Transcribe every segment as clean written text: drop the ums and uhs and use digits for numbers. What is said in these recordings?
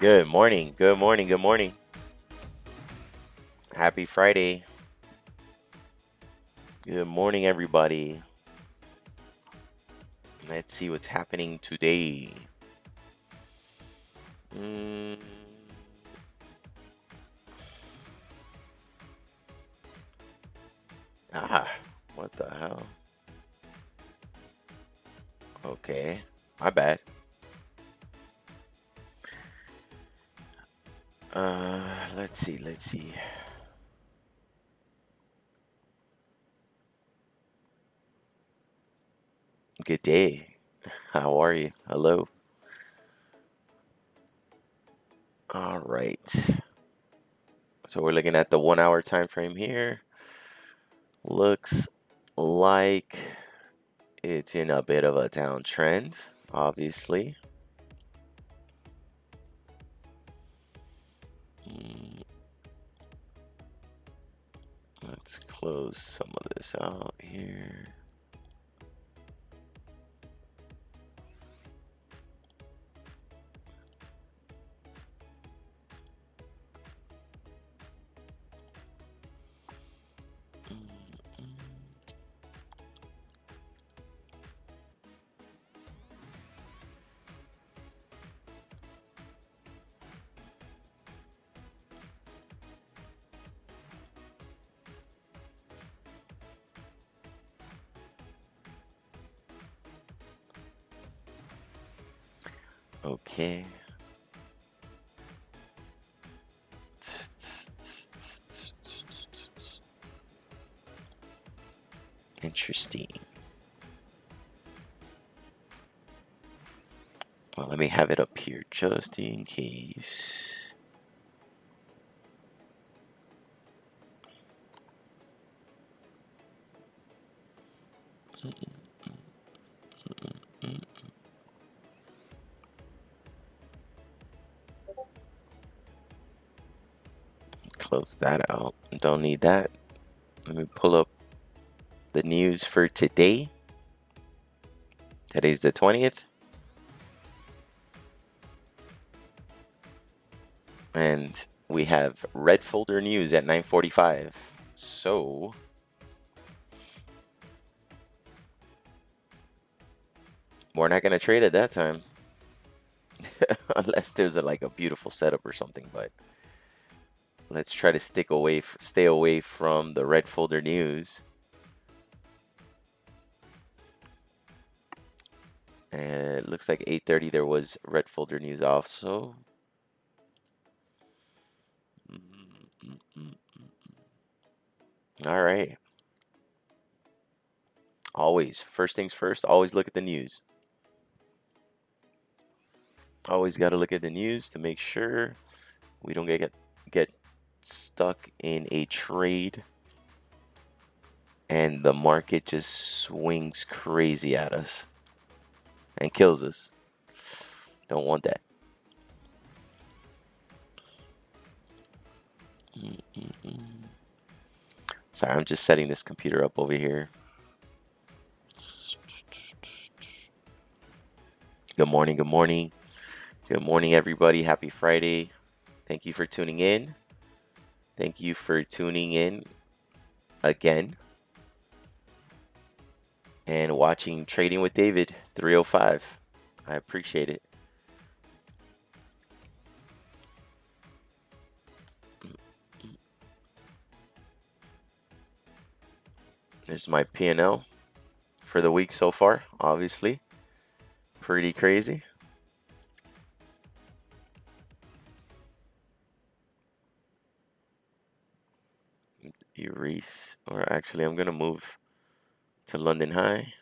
Good morning. Good morning. Good morning. Happy Friday. Good morning, everybody. Let's see what's happening today. Mm, what the hell? Okay, my bad. Let's see. Let's see. Good day. How are you? Hello. All right. So we're looking at the 1 hour time frame here. Looks like it's in a bit of a downtrend, obviously. Mm, Let's close some of this out here. Okay. Interesting. Well, let me have it up here just in case. Close that out. Don't need that. Let me pull up the news for today. Today's the 20th. And we have red folder news at 9:45. So we're not going to trade at that time. Unless there's like a beautiful setup or something, but let's try to stay away from the red folder news. And it looks like 8:30 there was red folder news also. All right. Always, first things first, always look at the news. Always got to look at the news to make sure we don't get stuck in a trade and the market just swings crazy at us and kills us. Don't want that. Sorry, I'm just setting this computer up over here. Good morning, good morning. Good morning, everybody. Happy Friday. Thank you for tuning in. Thank you for tuning in again and watching Trading with David 305. I appreciate it. There's my P&L for the week so far, obviously. Pretty crazy. Erase, or actually I'm gonna move to London High.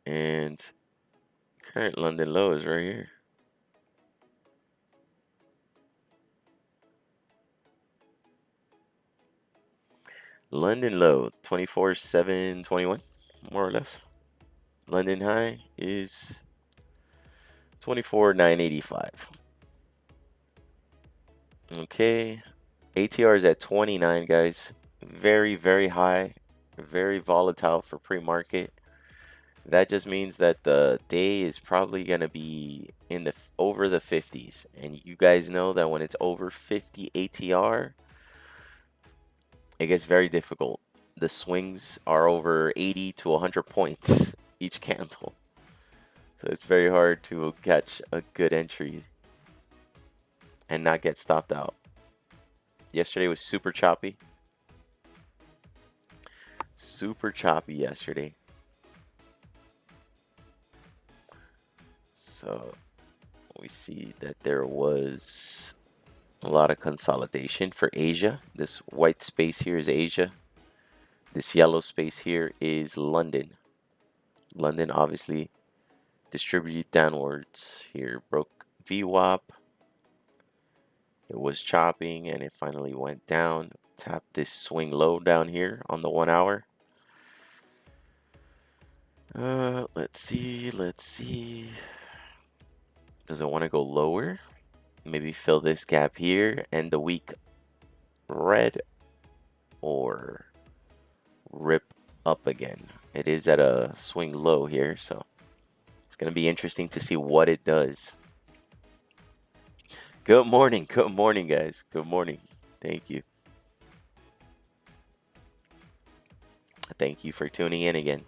And current London low is right here. London low, 24,721, more or less. London high is 24,985. Okay, ATR is at 29, guys. Very, very high, very volatile for pre-market. That just means that the day is probably going to be in the over the 50s. And you guys know that when it's over 50 ATR, it gets very difficult. The swings are over 80 to 100 points each candle. So it's very hard to catch a good entry and not get stopped out. Yesterday was super choppy. Super choppy yesterday. So we see that there was a lot of consolidation for Asia. This white space here is Asia. This yellow space here is London. London obviously distributed downwards here, broke VWAP. It was chopping and it finally went down. Tapped this swing low down here on the 1 hour. Let's see. Does it want to go lower? Maybe fill this gap here and the week red, or rip up again. It is at a swing low here, so it's going to be interesting to see what it does. Good morning, guys. Good morning. Thank you. Thank you for tuning in again.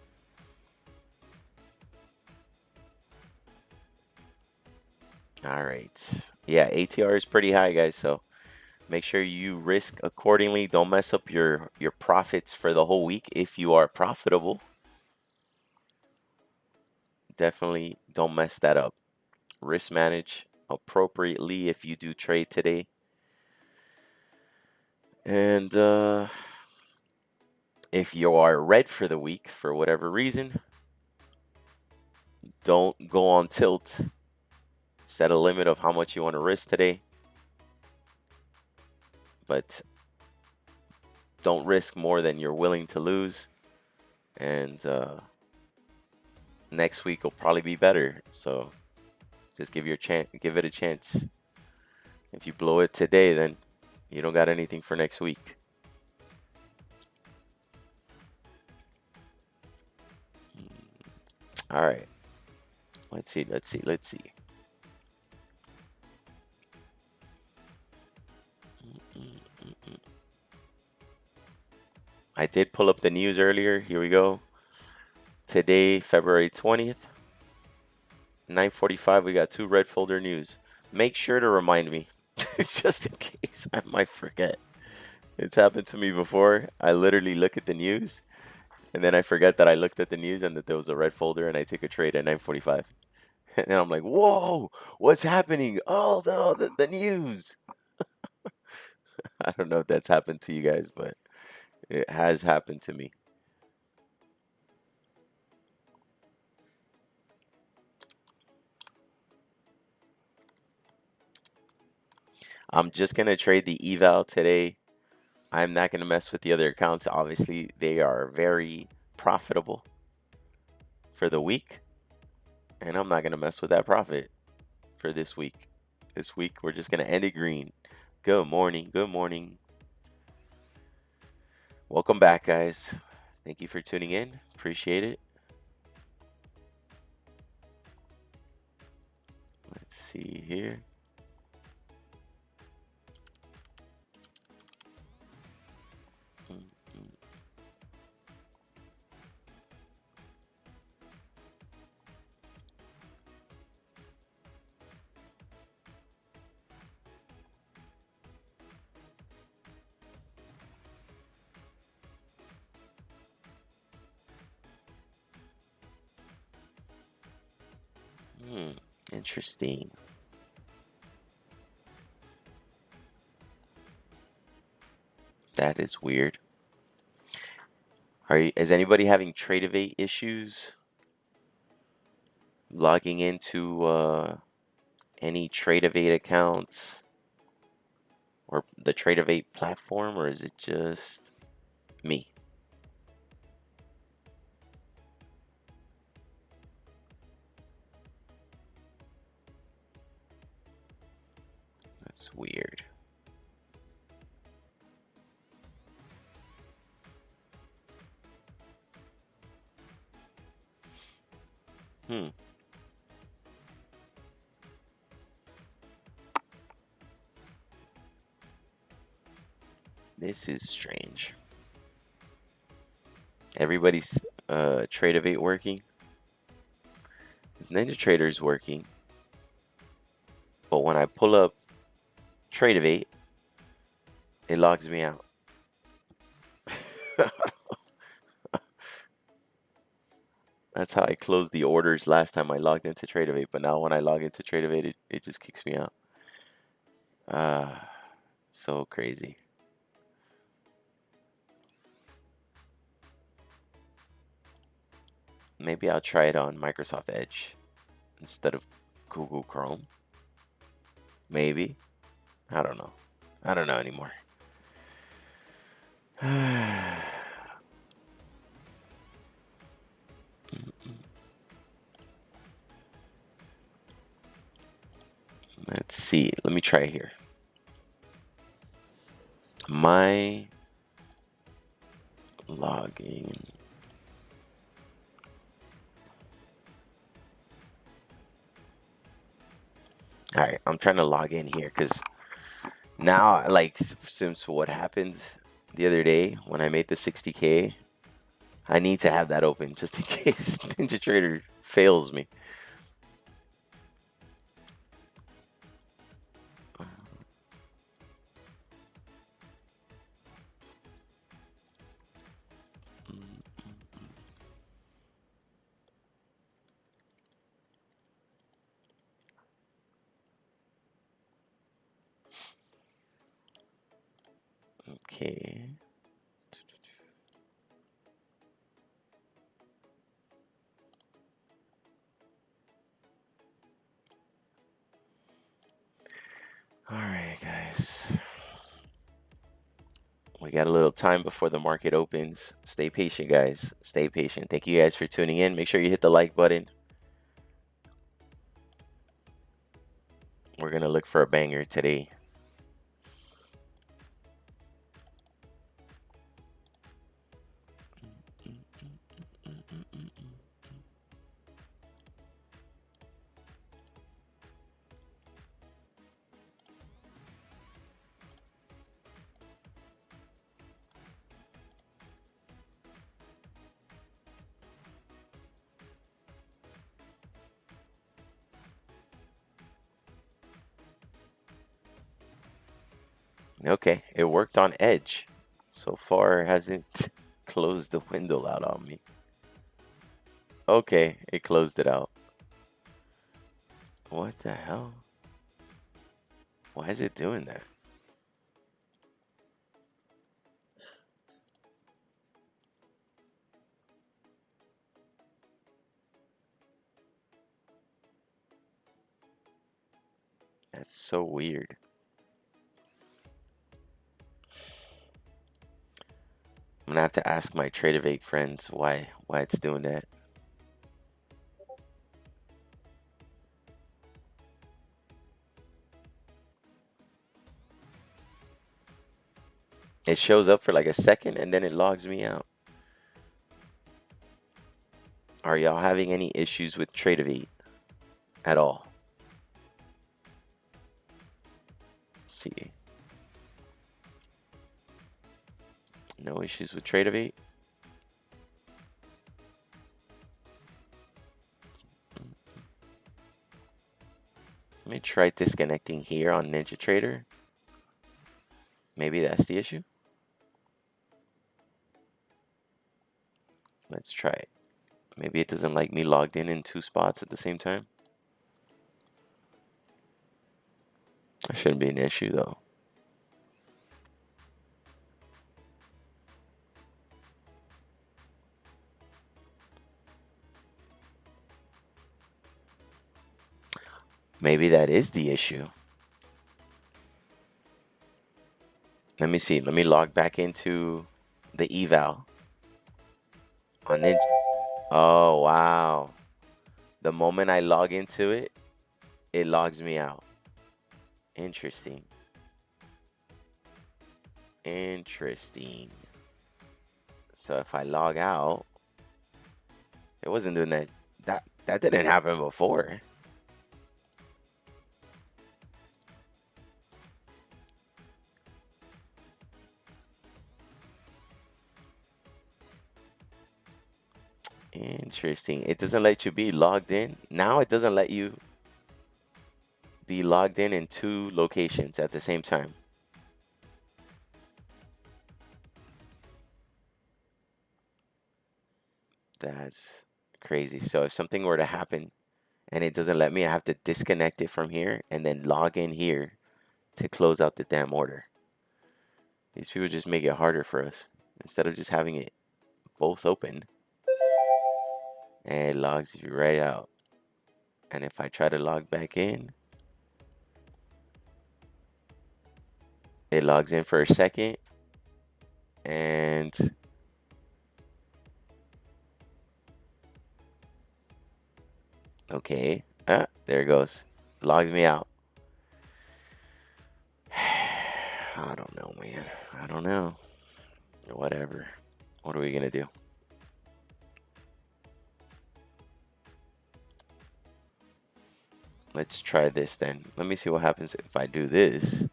All right. Yeah, ATR is pretty high, guys, so make sure you risk accordingly. Don't mess up your profits for the whole week if you are profitable. Definitely don't mess that up. Risk manage appropriately if you do trade today. And if you are red for the week for whatever reason, don't go on tilt. Set a limit of how much you want to risk today. But don't risk more than you're willing to lose. And next week will probably be better. So just give it a chance. If you blow it today, then you don't got anything for next week. All right. Let's see. I did pull up the news earlier. Here we go. Today, February 20th, 9:45, we got 2 red folder news. Make sure to remind me, just in case I might forget. It's happened to me before. I literally look at the news, and then I forget that I looked at the news and that there was a red folder, and I take a trade at 9:45. And I'm like, whoa, what's happening? Oh, no, the news. I don't know if that's happened to you guys, but it has happened to me. I'm just going to trade the eval today. I'm not going to mess with the other accounts. Obviously, they are very profitable for the week, and I'm not going to mess with that profit for this week. This week, we're just going to end it green. Good morning. Good morning. Welcome back, guys. Thank you for tuning in. Appreciate it. Let's see here. Interesting. That is weird. Is anybody having Trade issues? Logging into any Trade accounts or the Trade platform, or is it just me? That's weird. Hmm. This is strange. Everybody's Trade-Evate working. NinjaTrader's working. But when I pull up Trade-Evate, it logs me out. That's how I closed the orders last time I logged into Trade-Evate. But now when I log into Trade-Evate, it just kicks me out. So crazy. Maybe I'll try it on Microsoft Edge instead of Google Chrome. Maybe. I don't know. I don't know anymore. Let's see. Let me try here. My login. All right, I'm trying to log in here because now, like, since what happened the other day when I made the 60K, I need to have that open just in case NinjaTrader fails me. Okay. All right, guys. We got a little time before the market opens. Stay patient, guys. Stay patient. Thank you guys for tuning in. Make sure you hit the like button. We're going to look for a banger today. Okay, it worked on Edge. So far, it hasn't closed the window out on me. Okay, it closed it out. What the hell? Why is it doing that? That's so weird. I'm gonna have to ask my Trade-Evate friends why it's doing that. It shows up for like a second and then it logs me out. Are y'all having any issues with Trade-Evate at all? Let's see. No issues with Trade-Evate? Let me try disconnecting here on NinjaTrader. Maybe that's the issue. Let's try it. Maybe it doesn't like me logged in two spots at the same time. That shouldn't be an issue though. Maybe that is the issue. Let me see. Let me log back into the eval on Ninja. Oh, wow. The moment I log into it, it logs me out. Interesting. Interesting. So if I log out, it wasn't doing that That didn't happen before. Interesting. It doesn't let you be logged in. Now it doesn't let you be logged in two locations at the same time. That's crazy. So if something were to happen and it doesn't let me, I have to disconnect it from here and then log in here to close out the damn order. These people just make it harder for us instead of just having it both open, and it logs you right out. And if I try to log back in, it logs in for a second and okay, there it goes. Logged me out. I don't know, man. I don't know. Whatever. What are we gonna do? Let's try this then. Let me see what happens if I do this.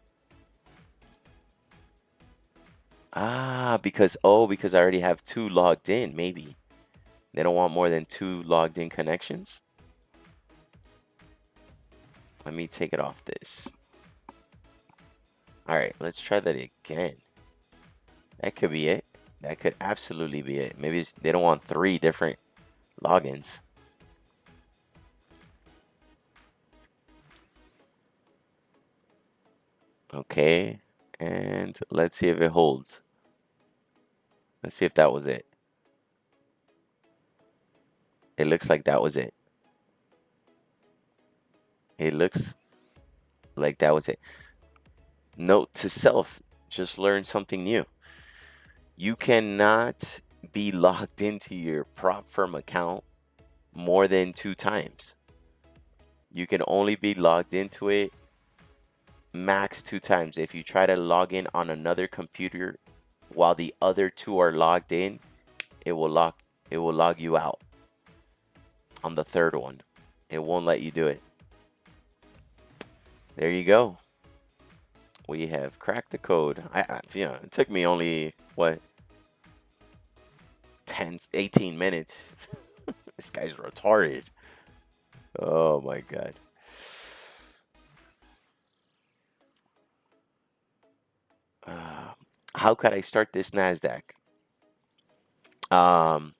Because I already have two logged in, maybe. They don't want more than two logged in connections. Let me take it off this. All right, let's try that again. That could be it. That could absolutely be it. Maybe they don't want three different logins. Okay, and let's see if it holds. Let's see if that was it. It looks like that was it. It looks like that was it. Note to self, just learn something new. You cannot be logged into your prop firm account more than 2 times. You can only be logged into it max 2 times. If you try to log in on another computer while the other two are logged in, it will log you out on the third one. It won't let you do it. There you go. We have cracked the code. It took me only what 10, 18 minutes. This guy's retarded. Oh my god. Uh, how could I start this NASDAQ? Um,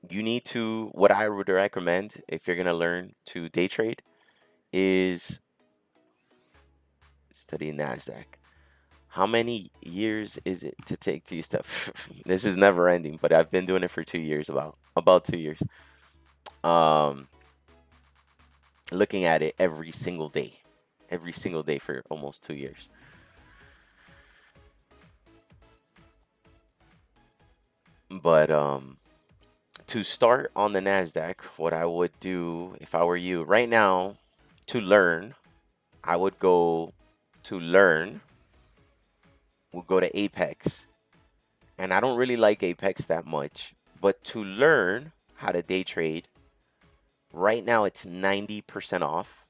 you need to, what I would recommend if you're going to learn to day trade is study NASDAQ. How many years is it to take these stuff? This is never ending, but I've been doing it for 2 years, about 2 years. Looking at it every single day for almost 2 years. But to start on the NASDAQ, what I would do if I were you right now to learn, I would go to learn, we'll go to Apex. And I don't really like Apex that much, but to learn how to day trade, right now it's 90% off.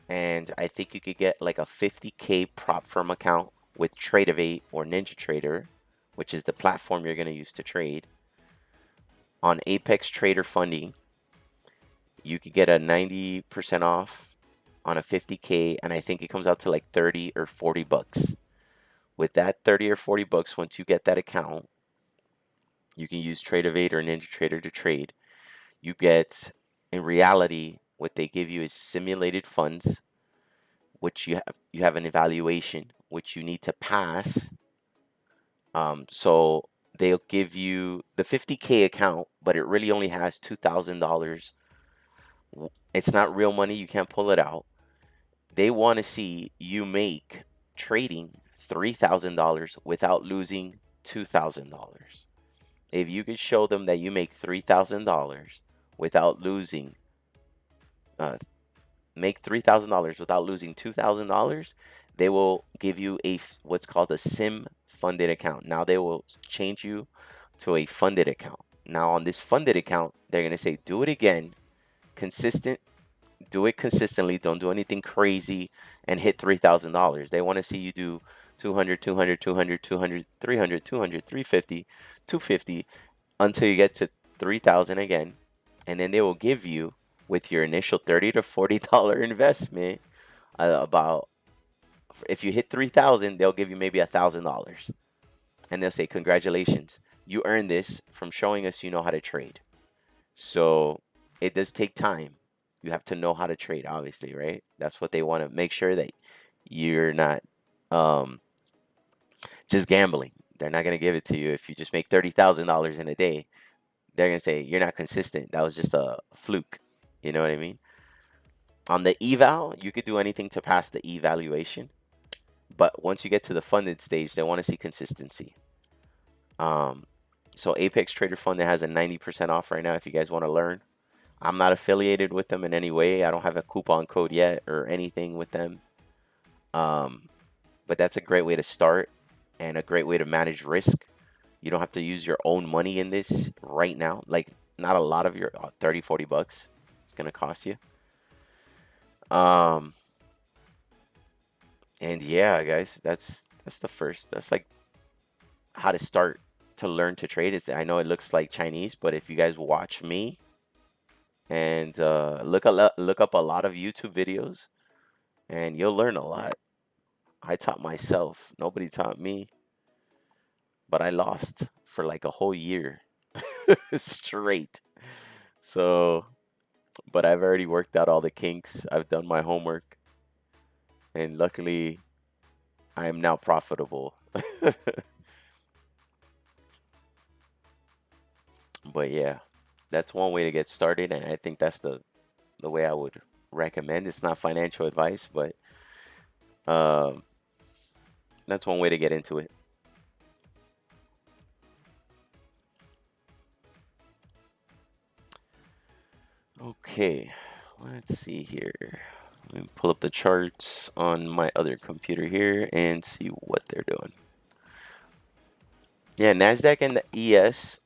And I think you could get like a 50K prop firm account with Tradeovate or NinjaTrader, which is the platform you're going to use to trade. On Apex Trader Funding, you could get a 90% off on a 50K, and I think it comes out to like 30 or 40 bucks. With that 30 or 40 bucks, once you get that account, you can use Tradeovate or NinjaTrader to trade. You get, in reality, what they give you is simulated funds, which you have an evaluation which you need to pass. So they'll give you the 50K account, but it really only has $2,000. It's not real money. You can't pull it out. They want to see you make trading $3,000 without losing $2,000. If you could show them that you make $3,000 without losing, make $3,000 without losing $2,000, they will give you what's called a sim funded account. Now they will change you to a funded account. Now on this funded account, they're going to say, do it again, consistent, do it consistently. Don't do anything crazy and hit $3,000. They want to see you do 200, 200, 200, 200, 300, 200, 350, 250 until you get to 3,000 again. And then they will give you, with your initial $30 to $40 investment, about, if you hit 3,000, they'll give you maybe $1,000. And they'll say, congratulations, you earned this from showing us you know how to trade. So it does take time. You have to know how to trade, obviously, right? That's what they want to make sure that you're not um, just gambling. They're not going to give it to you if you just make $30,000 in a day. They're going to say you're not consistent. That was just a fluke. You know what I mean? On the eval, you could do anything to pass the evaluation. But once you get to the funded stage, they want to see consistency. So Apex Trader Fund that has a 90% off right now if you guys want to learn. I'm not affiliated with them in any way. I don't have a coupon code yet or anything with them. But that's a great way to start and a great way to manage risk. You don't have to use your own money in this right now. Like, not a lot of your 30, 40 bucks it's going to cost you. And yeah, guys, that's the first. That's like how to start to learn to trade. I know it looks like Chinese, but if you guys watch me and look up a lot of YouTube videos, and you'll learn a lot. I taught myself. Nobody taught me, but I lost for like a whole year straight. So, but I've already worked out all the kinks. I've done my homework, and luckily, I am now profitable. But yeah, that's one way to get started, and I think that's the way I would recommend. It's not financial advice, but um, that's one way to get into it. Okay, let's see here. Let me pull up the charts on my other computer here and see what they're doing. Yeah, NASDAQ and the ES,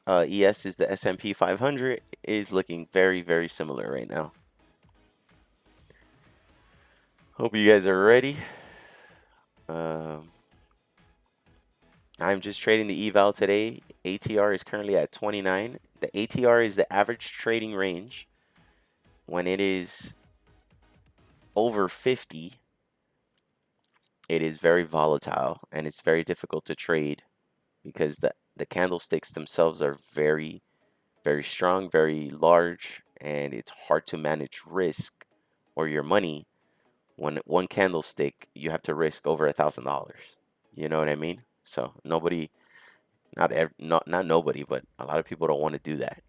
ES is the S&P 500, is looking very, very similar right now. Hope you guys are ready. I'm just trading the eval today. ATR is currently at 29. The ATR is the average trading range. When it is over 50, it is very volatile and it's very difficult to trade because the candlesticks themselves are very, very strong, very large, and it's hard to manage risk or your money. When one candlestick, you have to risk over $1,000. You know what I mean? So nobody, not nobody, but a lot of people don't want to do that.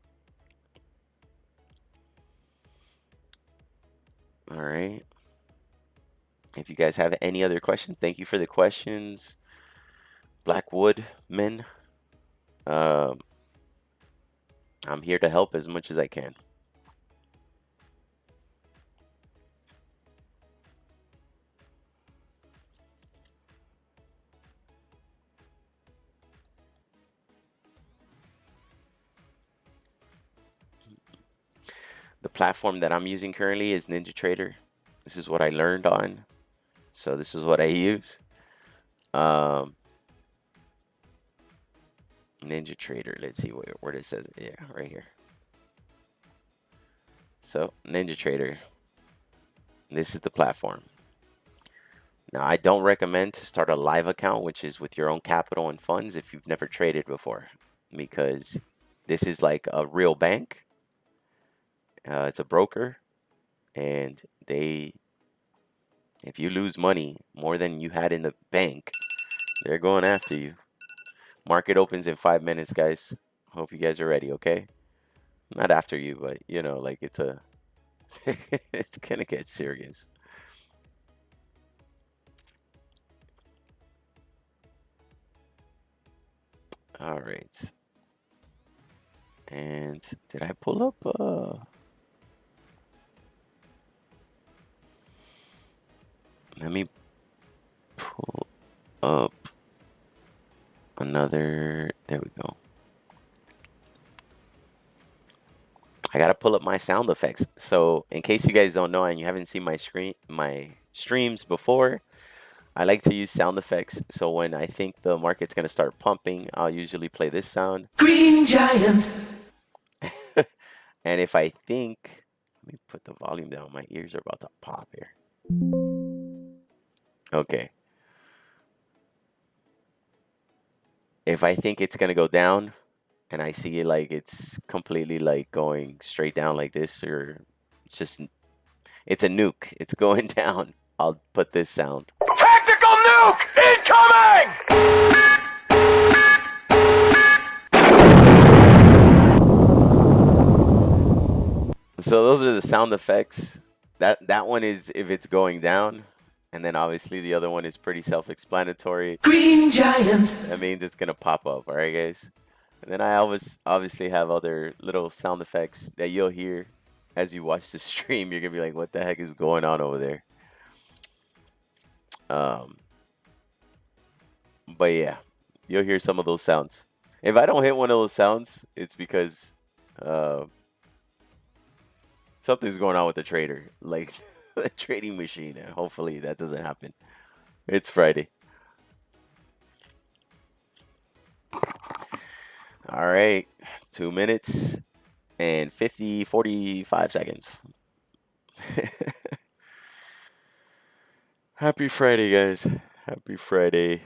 All right. If you guys have any other questions, thank you for the questions. Blackwood men, um, I'm here to help as much as I can. The platform that I'm using currently is NinjaTrader. This is what I learned on, so this is what I use. NinjaTrader. Let's see where it says. Yeah, right here. So NinjaTrader. This is the platform. Now, I don't recommend to start a live account, which is with your own capital and funds, if you've never traded before, because this is like a real bank. It's a broker, and if you lose money more than you had in the bank, they're going after you. Market opens in 5 minutes, guys. Hope you guys are ready, okay? Not after you, but like it's it's gonna get serious. All right. And did I pull up? Let me pull up another. There we go. I gotta pull up my sound effects. So in case you guys don't know and you haven't seen my streams before, I like to use sound effects. So when I think the market's gonna start pumping, I'll usually play this sound. Green Giant. And if I think, let me put the volume down. My ears are about to pop here. Okay. If I think it's gonna go down and I see it like it's completely like going straight down like this, or it's a nuke, it's going down, I'll put this sound. Tactical nuke incoming! So those are the sound effects. That one is if it's going down, and then obviously the other one is pretty self-explanatory. Green Giant. That means it's gonna pop up, all right, guys. And then I always obviously have other little sound effects that you'll hear as you watch the stream. You're gonna be like, "What the heck is going on over there?" Um, but yeah, you'll hear some of those sounds. If I don't hit one of those sounds, it's because uh, something's going on with the trader, like the trading machine. And hopefully that doesn't happen. It's Friday. All right, 2 minutes and 45 seconds. Happy Friday, guys. Happy Friday.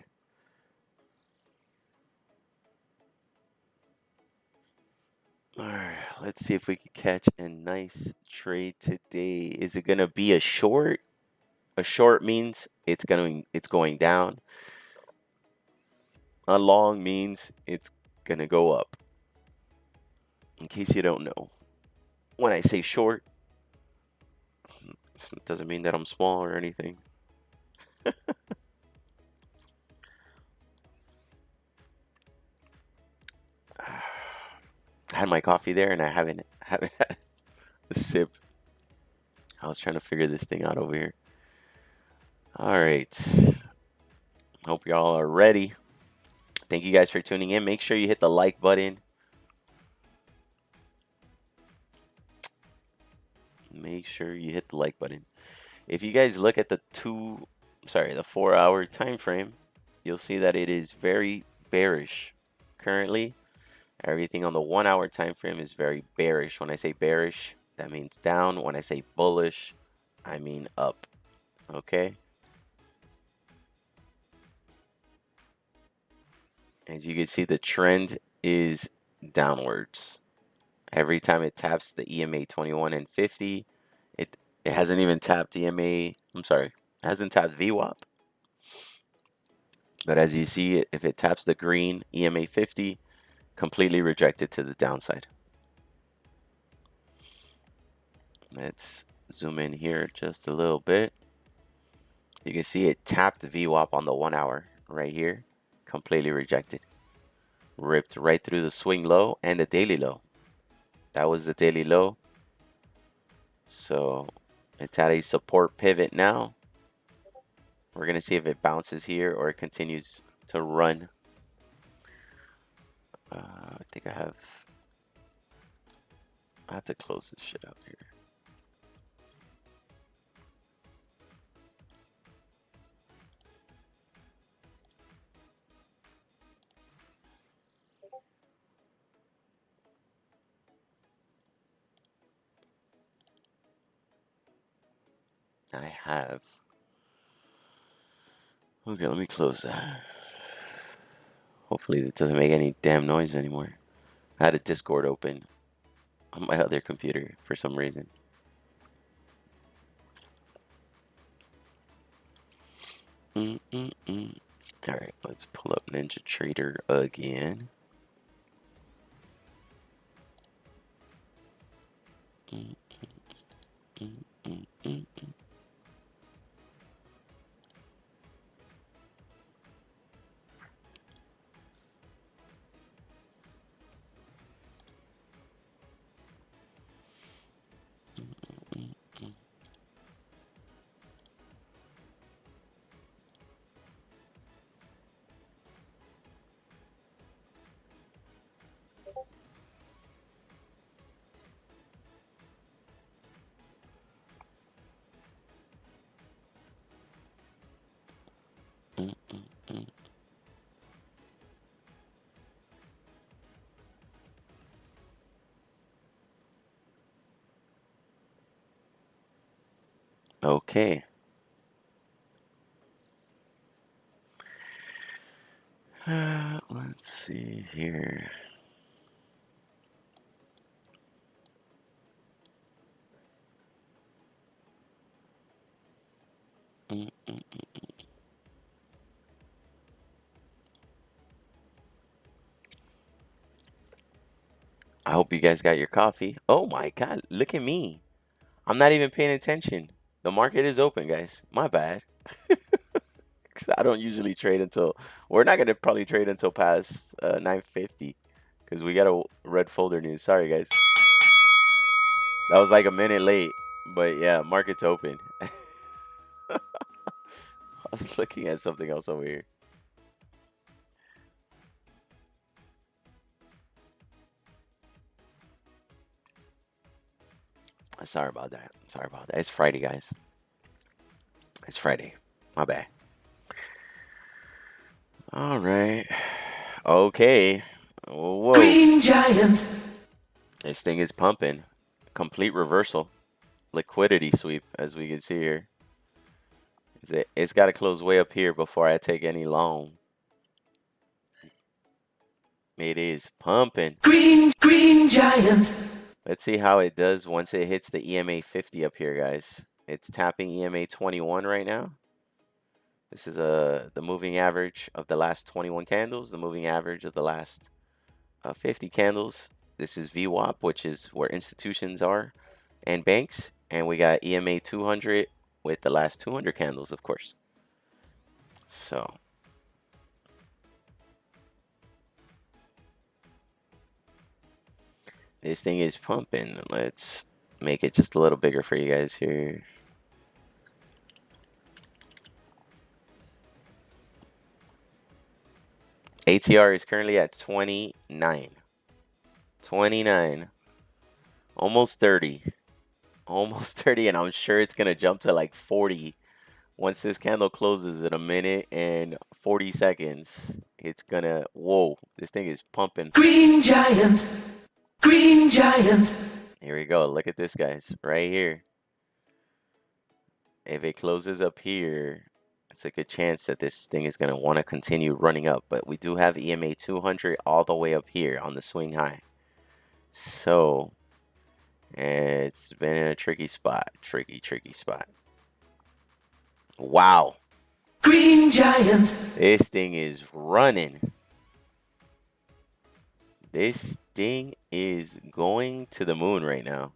All right, let's see if we can catch a nice trade today. Is it going to be a short? A short means it's going down. A long means it's going to go up. In case you don't know, when I say short, it doesn't mean that I'm small or anything. I had my coffee there and I haven't had a sip. I was trying to figure this thing out over here. All right. Hope y'all are ready. Thank you guys for tuning in. Make sure you hit the like button. Make sure you hit the like button. If you guys look at the 4-hour time frame, you'll see that it is very bearish. Currently, everything on the 1-hour time frame is very bearish. When I say bearish, that means down. When I say bullish, I mean up. Okay? As you can see, the trend is downwards. Every time it taps the EMA 21 and 50, it hasn't even tapped EMA, I'm sorry, it hasn't tapped VWAP. But as you see, if it taps the green EMA 50, completely rejected to the downside. Let's zoom in here just a little bit. You can see it tapped VWAP on the 1-hour right here, completely rejected. Ripped right through the swing low and the daily low. That was the daily low. So it's at a support pivot now. We're going to see if it bounces here or it continues to run. I think I have to close this shit out here. I have. Okay, let me close that. Hopefully it doesn't make any damn noise anymore. I had a Discord open on my other computer for some reason. Alright, let's pull up Ninja Trader again. Okay. Let's see here. Mm, mm. I hope you guys got your coffee. Oh my God, look at me. I'm not even paying attention. The market is open, guys. My bad. 'Cause I don't usually trade until, we're not gonna probably trade until past 9:50 because we got a red folder news. Sorry, guys. That was like a minute late, but yeah, market's open. I was looking at something else over here. Sorry about that. Sorry about that. It's Friday, guys. It's Friday. My bad. All right. Okay. Whoa. Green Giant. This thing is pumping. Complete reversal. Liquidity sweep, as we can see here. It's got to close way up here before I take any long. It is pumping. Green Giant. Let's see how it does once it hits the EMA 50 up here, guys. It's tapping EMA 21 right now. This is the moving average of the last 21 candles, the moving average of the last 50 candles. This is VWAP, which is where institutions are, and banks. And we got EMA 200 with the last 200 candles, of course. So this thing is pumping. Let's make it just a little bigger for you guys here. ATR is currently at 29. 29. Almost 30. Almost 30, and I'm sure it's going to jump to like 40 once this candle closes in a minute and 40 seconds. It's going to, whoa, this thing is pumping. Green Giant. Green Giant. Here we go. Look at this, guys, right here. If it closes up here, it's a good chance that this thing is going to want to continue running up. But we do have EMA 200 all the way up here on the swing high. So it's been in a tricky spot. Tricky spot. Wow. Green Giant. This thing is running. This thing is going to the moon right now.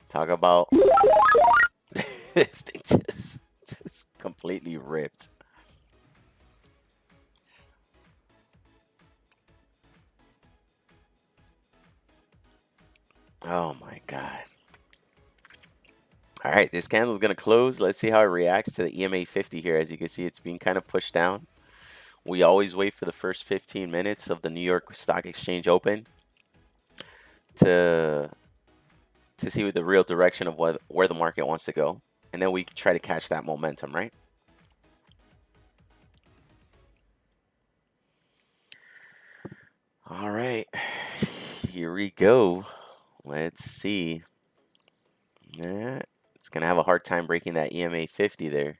Talk about this thing just completely ripped. Oh my God. All right, this candle is going to close. Let's see how it reacts to the EMA 50 here. As you can see, it's being kind of pushed down. We always wait for the first 15 minutes of the New York Stock Exchange open to see what the real direction of where the market wants to go. And then we try to catch that momentum, right? All right, here we go. Let's see. Yeah, it's going to have a hard time breaking that EMA 50 there,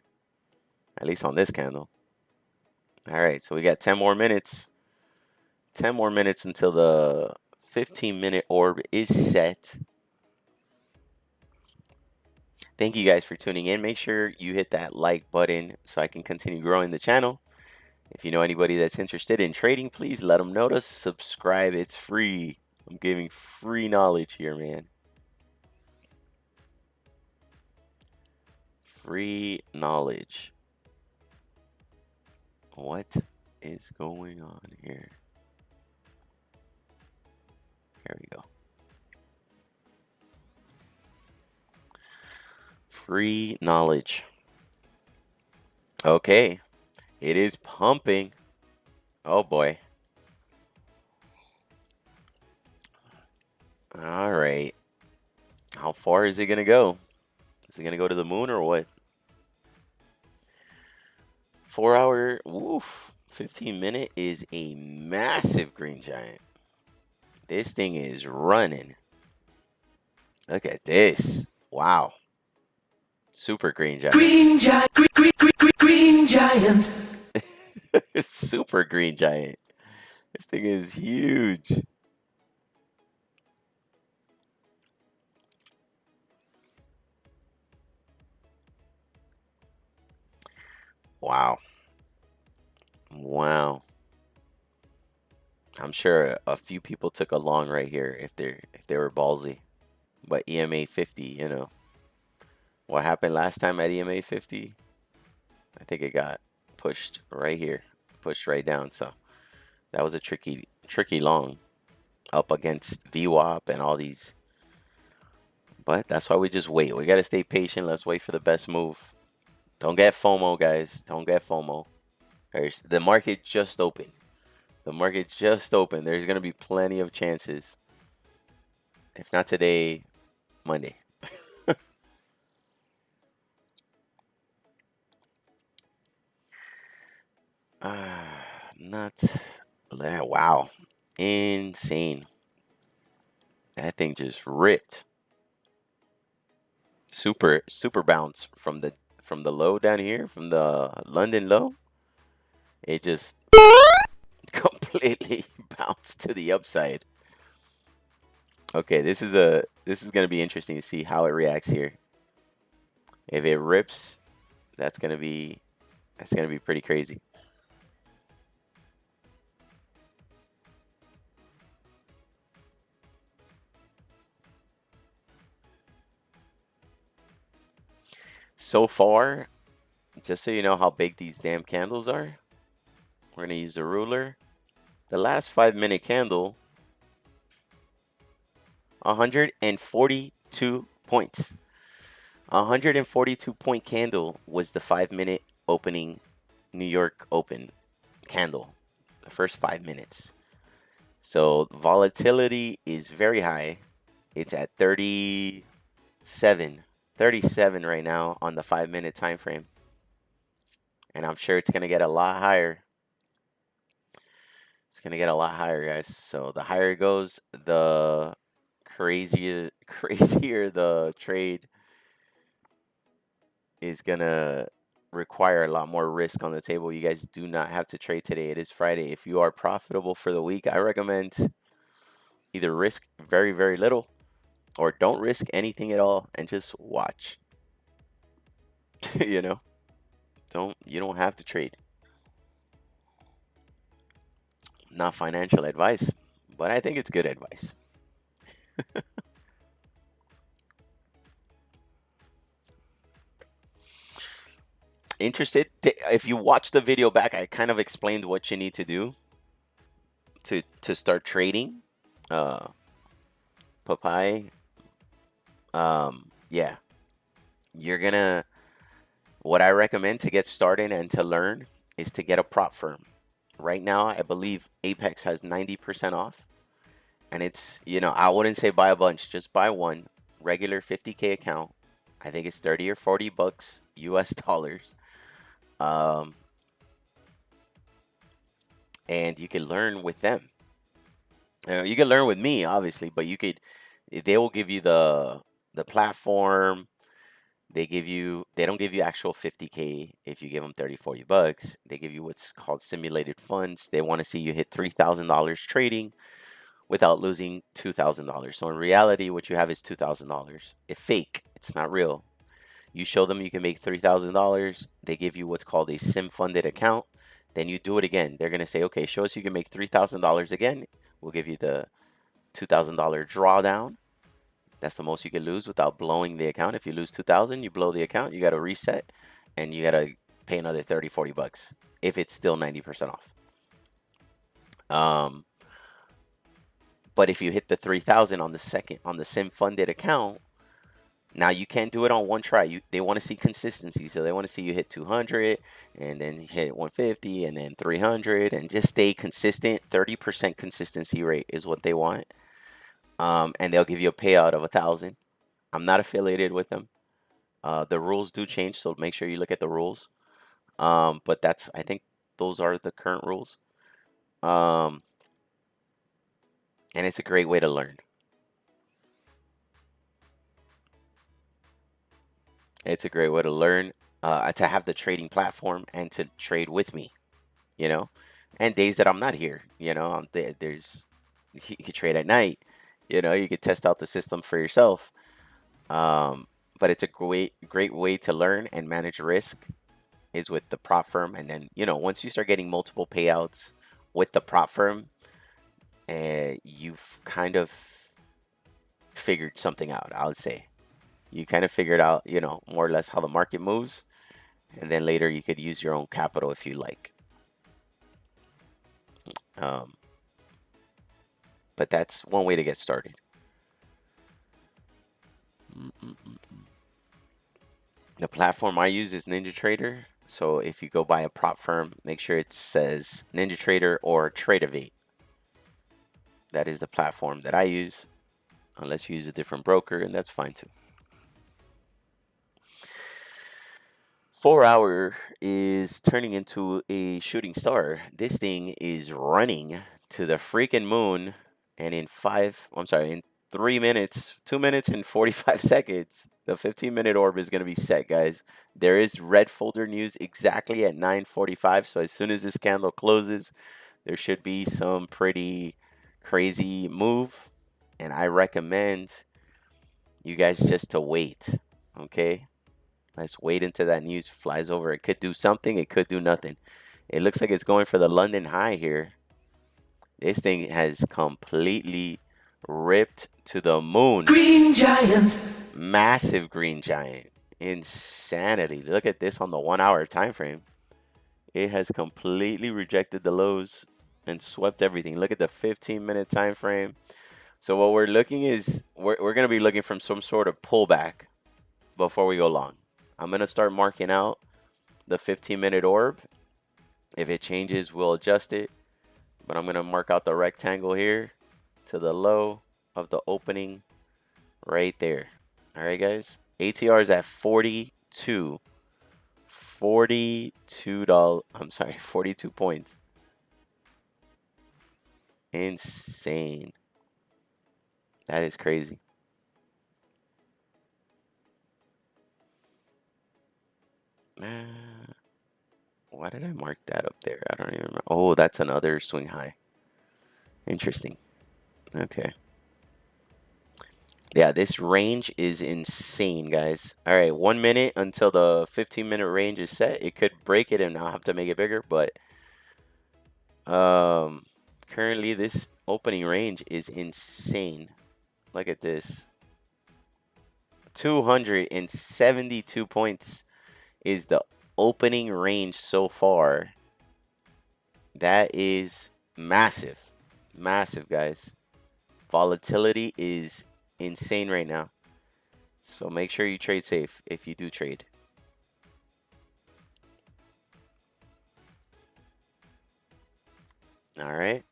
at least on this candle. All right, so we got 10 more minutes. 10 more minutes until the 15-minute orb is set. Thank you guys for tuning in. Make sure you hit that like button so I can continue growing the channel. If you know anybody that's interested in trading, please let them know to subscribe. It's free. I'm giving free knowledge here, man. Free knowledge. What is going on here? Here we go. Free knowledge. Okay. It is pumping. Oh boy. All right. How far is it going to go? Is it going to go to the moon or what? 4 hour, woof, 15-minute is a massive green giant. This thing is running. Look at this. Wow. Super green giant. Green giant. Green giant. Super green giant. This thing is huge. Wow. Wow. I'm sure a few people took a long right here if they were ballsy. But EMA 50, what happened last time at EMA 50? I think it got pushed right here, pushed right down. So that was a tricky long up against VWAP and all these. But that's why we just wait. We got to stay patient. Let's wait for the best move. Don't get FOMO, guys. Don't get FOMO. The market just opened. The market just opened. There's going to be plenty of chances. If not today, Monday. Not. Wow. Insane. That thing just ripped. Super bounce from the low down here, from the London low. It just completely bounced to the upside. Okay, this is gonna be interesting to see how it reacts here. If it rips, that's gonna be pretty crazy. So far, just so you know how big these damn candles are, we're gonna use a ruler. The last 5-minute candle, 142 points. 142 point candle was the 5-minute opening New York Open candle, the first 5 minutes. So volatility is very high. It's at 37, 37 right now on the 5-minute time frame. And I'm sure it's going to get a lot higher. It's going to get a lot higher, guys. So the higher it goes, the crazier the trade is going to require a lot more risk on the table. You guys do not have to trade today. It is Friday. If you are profitable for the week, I recommend either risk very, very little or don't risk anything at all and just watch. you know, you don't have to trade. Not financial advice, but I think it's good advice. Interested? If you watch the video back, I kind of explained what you need to do to start trading. Uh, Papai, yeah, you're gonna. What I recommend to get started and to learn is to get a prop firm. Right now, I believe Apex has 90% off, and I wouldn't say buy a bunch, just buy one regular 50K account. I think it's 30 or 40 bucks US dollars. Um, and you can learn with them. You can learn with me, obviously, but they will give you the platform. They don't give you actual 50K if you give them 30, 40 bucks. They give you what's called simulated funds. They want to see you hit $3,000 trading without losing $2,000. So in reality, what you have is $2,000. It's fake. It's not real. You show them you can make $3,000. They give you what's called a sim funded account. Then you do it again. They're going to say, okay, show us you can make $3,000 again. We'll give you the $2,000 drawdown. That's the most you can lose without blowing the account. If you lose 2,000, you blow the account. You got to reset, and you got to pay another 30, 40 bucks if it's still 90% off. Um, but if you hit the 3,000 on the sim funded account, now you can't do it on one try. They want to see consistency, so they want to see you hit 200 and then hit 150 and then 300 and just stay consistent. 30% consistency rate is what they want. And they'll give you a payout of 1,000. I'm not affiliated with them. The rules do change, so make sure you look at the rules. But I think those are the current rules. Um, and it's a great way to learn. It's a great way to learn, to have the trading platform and to trade with me, you know, and days that I'm not here, there's you could trade at night, you could test out the system for yourself. Um, but it's a great way to learn and manage risk is with the prop firm, and then once you start getting multiple payouts with the prop firm, you've kind of figured something out. I would say you kind of figured out, more or less how the market moves, and then later you could use your own capital if you like. Um, but that's one way to get started. The platform I use is NinjaTrader. So if you go buy a prop firm, make sure it says NinjaTrader or Tradeovate. That is the platform that I use, unless you use a different broker, and that's fine too. 4 hour is turning into a shooting star. This thing is running to the freaking moon, and in 3 minutes, 2 minutes and 45 seconds, the 15-minute orb is going to be set, guys. There is red folder news exactly at 9:45, so as soon as this candle closes, there should be some pretty crazy move, and I recommend you guys just to wait, okay? Let's wait until that news flies over. It could do something. It could do nothing. It looks like it's going for the London high here. This thing has completely ripped to the moon. Green giant. Massive green giant. Insanity. Look at this on the 1 hour time frame. It has completely rejected the lows and swept everything. Look at the 15-minute time frame. So what we're looking is we're going to be looking from some sort of pullback before we go long. I'm going to start marking out the 15-minute orb. If it changes, we'll adjust it. But I'm going to mark out the rectangle here to the low of the opening right there. All right, guys. ATR is at 42. $42. I'm sorry, 42 points. Insane. That is crazy. Why did I mark that up there? I don't even remember. Oh, that's another swing high. Interesting. Okay. Yeah, this range is insane, guys. All right, 1 minute until the 15-minute range is set. It could break it and I'll have to make it bigger, but currently this opening range is insane. Look at this. 272 points is the opening range so far. That is massive. Massive, guys. Volatility is insane right now. So make sure you trade safe if you do trade. All right.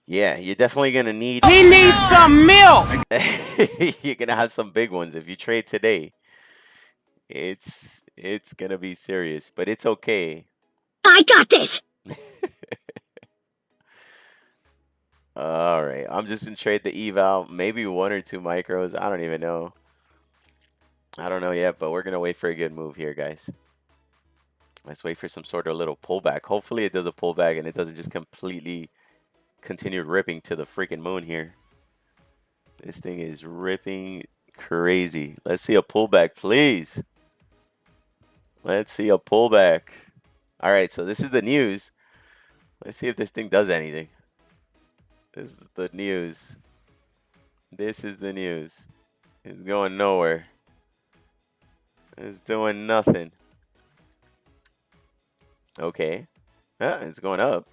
Yeah, you're definitely going to need... He needs some milk. You're going to have some big ones if you trade today. It's going to be serious, but it's okay. I got this. All right. I'm just going to trade the eval, maybe 1 or 2 micros. I don't even know. I don't know yet, but we're going to wait for a good move here, guys. Let's wait for some sort of little pullback. Hopefully it does a pullback and it doesn't just completely continue ripping to the freaking moon here. This thing is ripping crazy. Let's see a pullback, please. Let's see a pullback. All right, so this is the news. Let's see if this thing does anything. This is the news. This is the news. It's going nowhere. It's doing nothing. Okay. It's going up.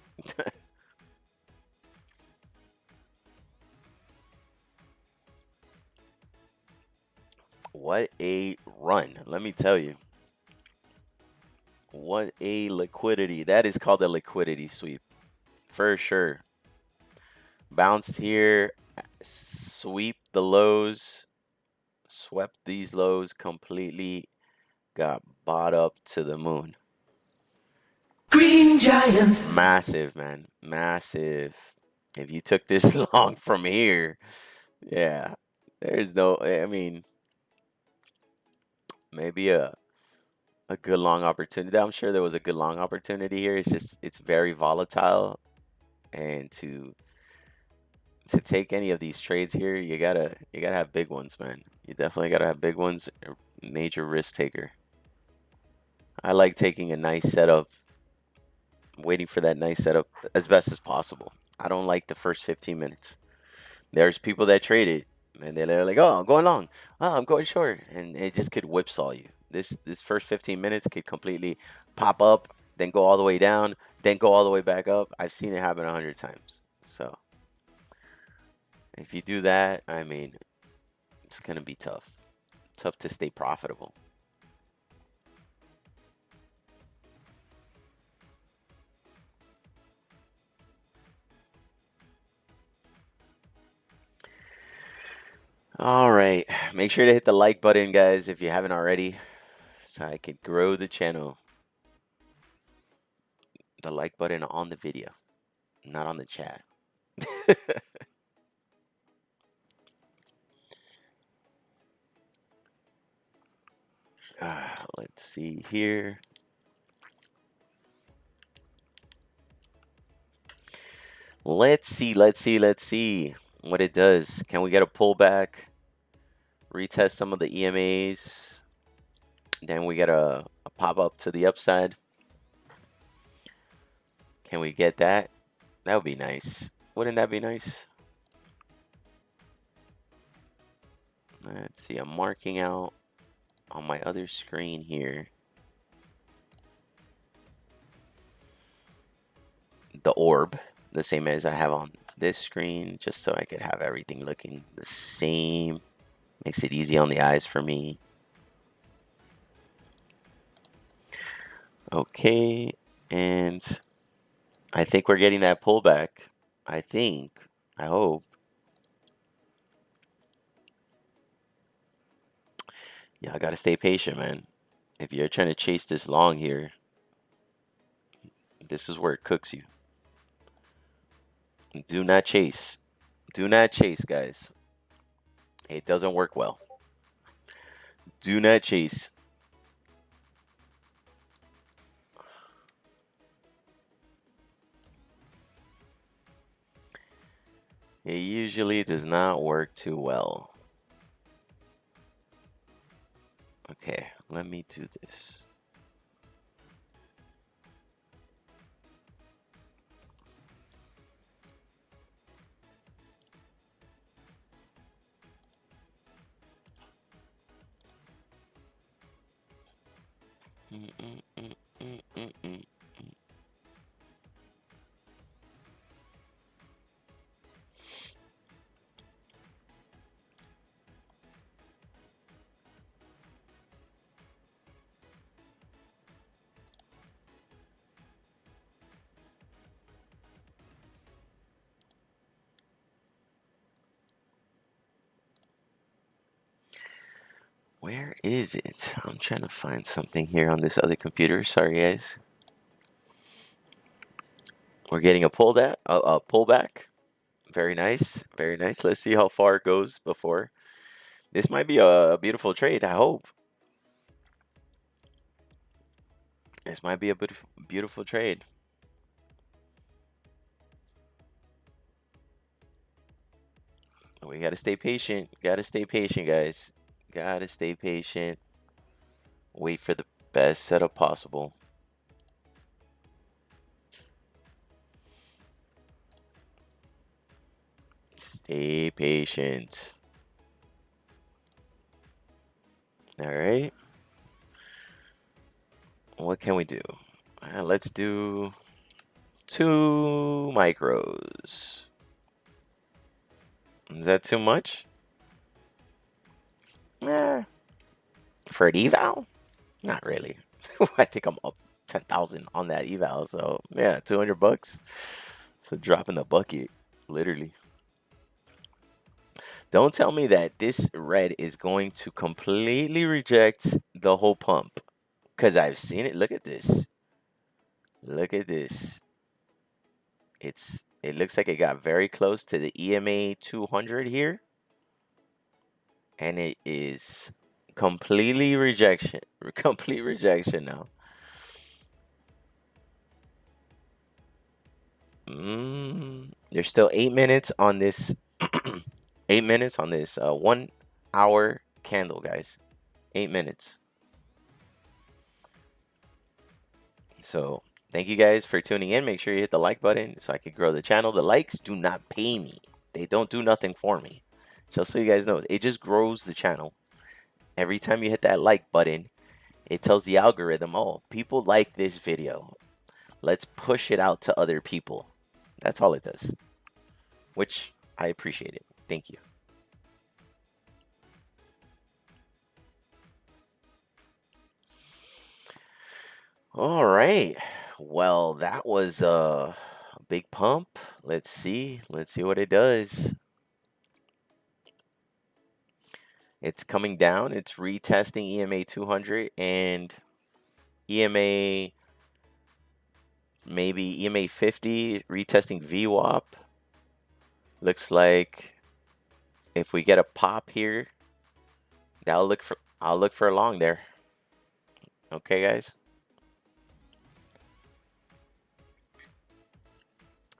What a run, let me tell you. What a liquidity. That is called a liquidity sweep. For sure. Bounced here, sweep the lows, swept these lows completely, got bought up to the moon. Green giant. Massive, man. Massive. If you took this long from here, yeah, there's no, I mean, Maybe a good long opportunity. I'm sure there was a good long opportunity here. It's just it's very volatile, and to take any of these trades here, you gotta have big ones, man. You definitely gotta have big ones. Major risk taker. I like taking a nice setup, waiting for that nice setup as best as possible. I don't like the first 15 minutes. There's people that trade it and they're like, "Oh, I'm going long. Oh, I'm going short," and it just could whipsaw you. This first 15 minutes could completely pop up, then go all the way down, then go all the way back up. I've seen it happen 100 times. So if you do that, I mean, it's gonna be tough. Tough to stay profitable. All right, make sure to hit the like button, guys, if you haven't already, so I can grow the channel. The like button on the video, not on the chat. Let's see here. Let's see what it does. Can we get a pullback? Retest some of the EMAs. Then we get a pop up to the upside. Can we get that? That would be nice. Wouldn't that be nice? Let's see. I'm marking out on my other screen here the orb, the same as I have on this screen, just so I could have everything looking the same. Makes it easy on the eyes for me. Okay, and I think we're getting that pullback. I think. I hope. Yeah, I gotta stay patient, man. If you're trying to chase this long here, this is where it cooks you. Do not chase. Do not chase, guys. It doesn't work well. Do not chase. It usually does not work too well. Okay, let me do this. Mm -mm -mm -mm -mm -mm. Where is it? I'm trying to find something here on this other computer. Sorry, guys. We're getting a pullback. Very nice. Very nice. Let's see how far it goes before. This might be a beautiful trade, I hope. This might be a beautiful trade. We gotta stay patient. Gotta stay patient, guys. Gotta stay patient. Wait for the best setup possible. Stay patient. All right. What can we do? Let's do 2 micros. Is that too much? Yeah. For an eval? Not really. I think I'm up 10,000 on that eval. So yeah, 200 bucks. It's a drop in the bucket, literally. Don't tell me that this red is going to completely reject the whole pump. Because I've seen it. Look at this. Look at this. It looks like it got very close to the EMA 200 here. And it is Completely rejection. Complete rejection now. There's still 8 minutes on this. 8 minutes on this 1 hour candle, guys. 8 minutes. So thank you guys for tuning in. Make sure you hit the like button so I can grow the channel. The likes do not pay me. They don't do nothing for me. Just so you guys know, it just grows the channel. Every time you hit that like button, it tells the algorithm, oh, people like this video. Let's push it out to other people. That's all it does, which I appreciate it. Thank you. All right. Well, that was a big pump. Let's see. Let's see what it does. It's coming down. It's retesting EMA 200 and EMA, maybe EMA 50, retesting VWAP. Looks like if we get a pop here, I'll look for a long there. Okay, guys.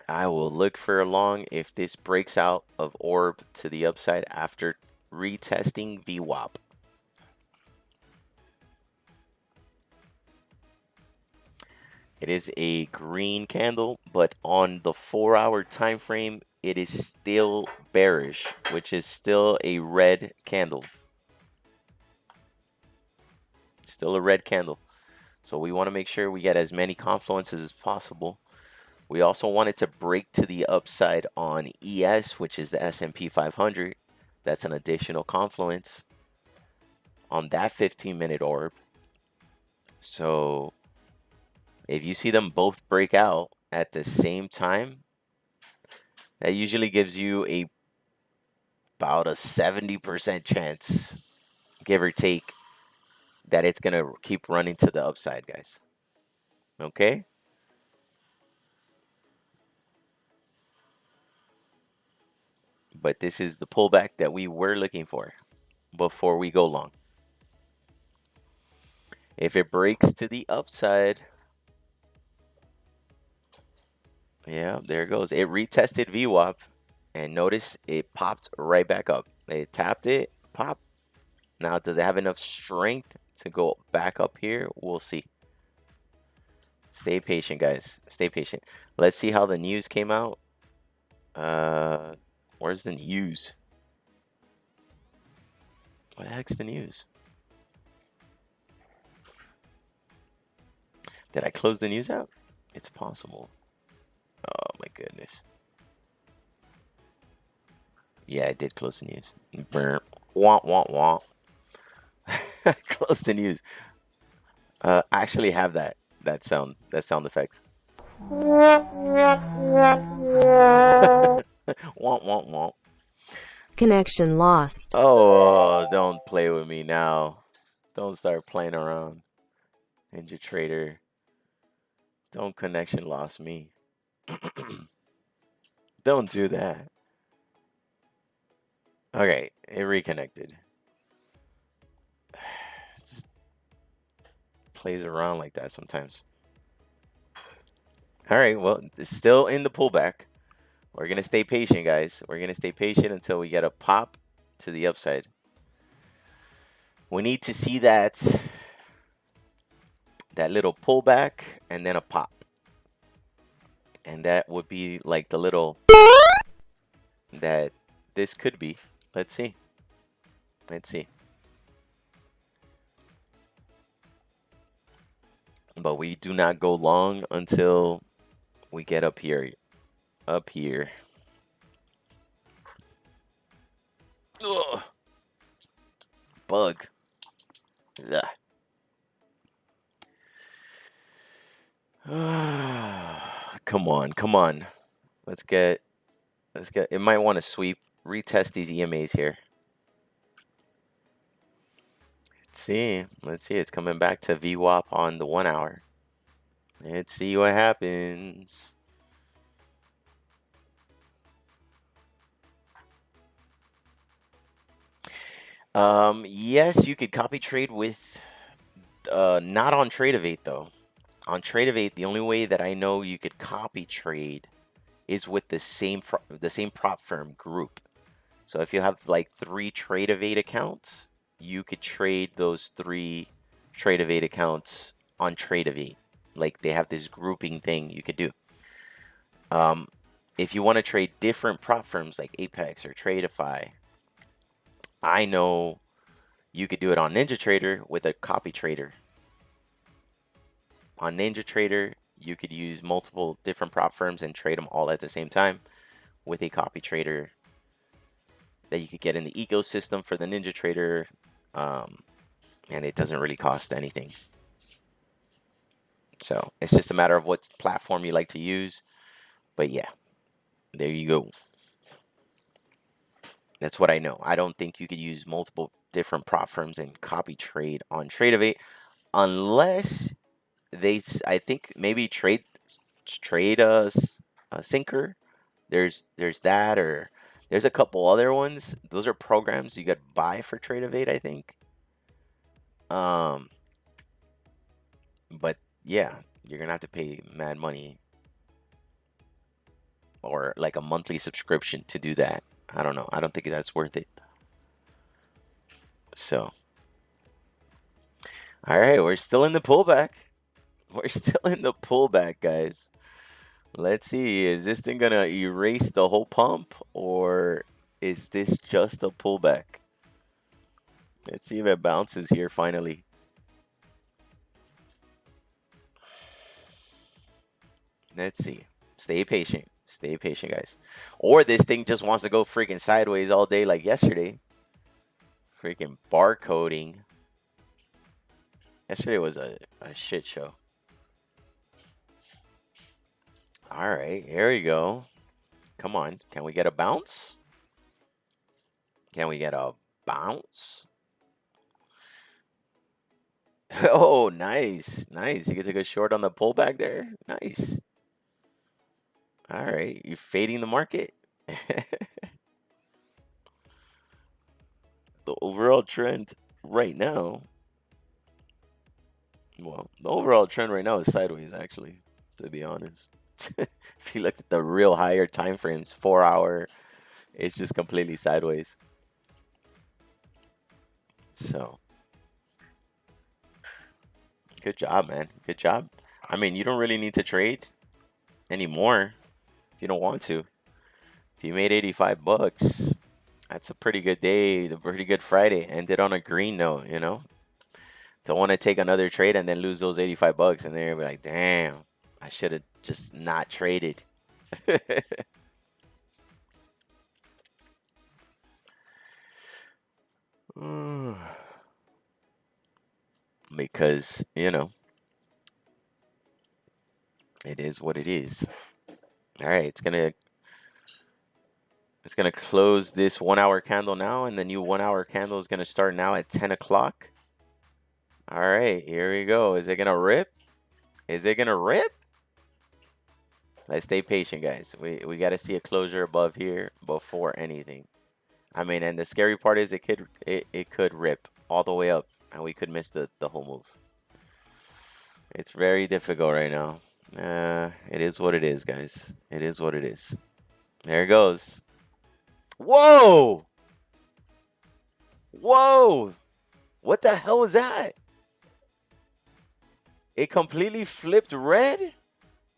I will look for a long if this breaks out of orb to the upside after retesting VWAP. It is a green candle, but on the 4-hour time frame, it is still bearish, which is still a red candle. Still a red candle. So we want to make sure we get as many confluences as possible. We also want it to break to the upside on ES, which is the S&P 500. That's an additional confluence on that 15-minute orb. So if you see them both break out at the same time, that usually gives you about a 70% chance, give or take, that it's going to keep running to the upside, guys. Okay? But this is the pullback that we were looking for before we go long. If it breaks to the upside, yeah, there it goes. It retested VWAP, and notice it popped right back up. It tapped it, pop. Now, does it have enough strength to go back up here? We'll see. Stay patient, guys. Stay patient. Let's see how the news came out. Where's the news? What the heck's the news? Did I close the news out? It's possible. Oh my goodness. Yeah, I did close the news. Burp. Womp womp womp. Close the news. I actually have that sound effects. Womp womp womp. Connection lost. Oh, don't play with me now. Don't start playing around. Ninja Trader. Don't connection lost me. Don't do that. Okay, it reconnected. Just plays around like that sometimes. All right, well, it's still in the pullback. We're going to stay patient, guys. We're going to stay patient until we get a pop to the upside. We need to see that little pullback and then a pop. And that would be like the little that this could be. Let's see. Let's see. But we do not go long until we get up here. Up here. Ugh. Bug. Ugh. Come on, come on. Let's get. It might want to sweep. Retest these EMAs here. Let's see. Let's see. It's coming back to VWAP on the 1 hour. Let's see what happens. Yes, you could copy trade with, not on Tradeovate though. On Tradeovate, the only way that I know you could copy trade is with the same prop firm group. So if you have like 3 Tradeovate accounts, you could trade those 3 Tradeovate accounts on Tradeovate. Like they have this grouping thing you could do. If you want to trade different prop firms like Apex or Tradeify, I know you could do it on NinjaTrader with a copy trader. On NinjaTrader, you could use multiple different prop firms and trade them all at the same time with a copy trader that you could get in the ecosystem for the NinjaTrader, and it doesn't really cost anything. So it's just a matter of what platform you like to use. But yeah, there you go. That's what I know. I don't think you could use multiple different prop firms and copy trade on Tradeovate unless I think maybe trade a Syncer. There's that, or there's a couple other ones. Those are programs you could buy for Tradeovate, I think. But yeah, you're gonna have to pay mad money or like a monthly subscription to do that. I don't know. I don't think that's worth it. So, all right, we're still in the pullback. We're still in the pullback, guys. Let's see. Is this thing gonna erase the whole pump, or is this just a pullback? Let's see if it bounces here finally. Let's see. Stay patient. Stay patient, guys. Or this thing just wants to go freaking sideways all day like yesterday. Freaking barcoding. Yesterday was a shit show. All right, here we go. Come on. Can we get a bounce? Can we get a bounce? Oh, nice. Nice. You can take a short on the pullback there. Nice. All right. You fading the market? The overall trend right now, well, the overall trend right now is sideways, actually, to be honest. If you look at the real higher time frames, 4 hour, it's just completely sideways. So, good job, man. Good job. I mean, you don't really need to trade anymore if you don't want to. If you made 85 bucks, that's a pretty good day, a pretty good Friday. Ended on a green note, you know? Don't want to take another trade and then lose those 85 bucks and then you'll be like, damn, I should have just not traded. Because, you know, it is what it is. All right, it's gonna close this 1 hour candle now, and the new 1 hour candle is gonna start now at 10 o'clock. All right, here we go. Is it gonna rip? Is it gonna rip? Let's stay patient, guys. We gotta see a closure above here before anything. I mean, and the scary part is it could rip all the way up, and we could miss the whole move. It's very difficult right now. It is what it is, guys. It is what it is. There it goes. Whoa! Whoa! What the hell was that? It completely flipped red,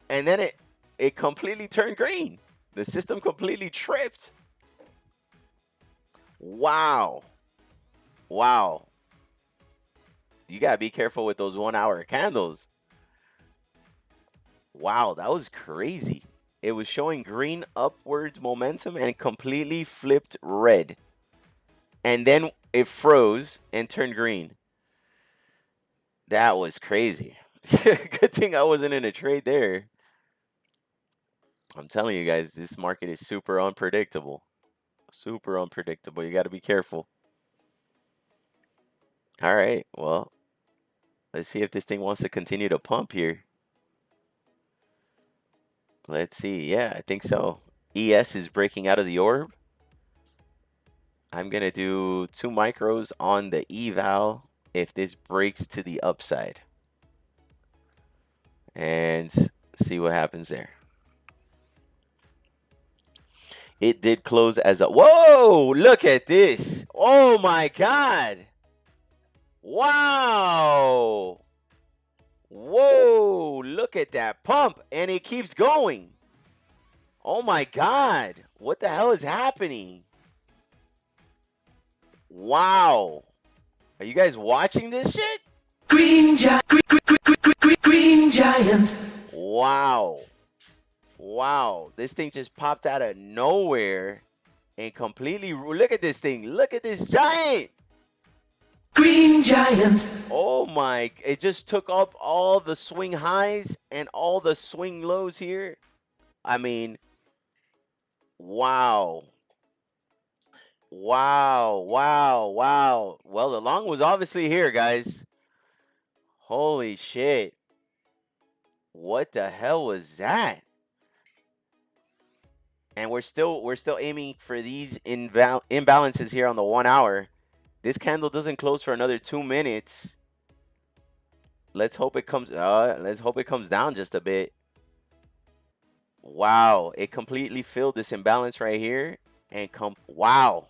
and then it completely turned green. The system completely tripped. Wow. Wow. You gotta be careful with those 1 hour candles. Wow, that was crazy. It was showing green upwards momentum and it completely flipped red. And then it froze and turned green. That was crazy. Good thing I wasn't in a trade there. I'm telling you guys, this market is super unpredictable. Super unpredictable. You got to be careful. All right. Well, let's see if this thing wants to continue to pump here. Let's see. Yeah, I think so. ES is breaking out of the orb. I'm going to do 2 micros on the eval if this breaks to the upside. And see what happens there. It did close as a... Whoa! Look at this. Oh, my God. Wow. Whoa. Look at that pump. And it keeps going. Oh, my God. What the hell is happening? Wow. Are you guys watching this shit? Green Giant. Wow. Wow. This thing just popped out of nowhere and completely... Look at this thing. Look at this giant. Green Giant. Oh my, it just took up all the swing highs and all the swing lows here. I mean, wow. Wow, wow, wow. Well, the long was obviously here, guys. Holy shit. What the hell was that? And we're still aiming for these imbalances here on the 1 hour. This candle doesn't close for another 2 minutes. Let's hope it comes down just a bit. Wow, it completely filled this imbalance right here and wow.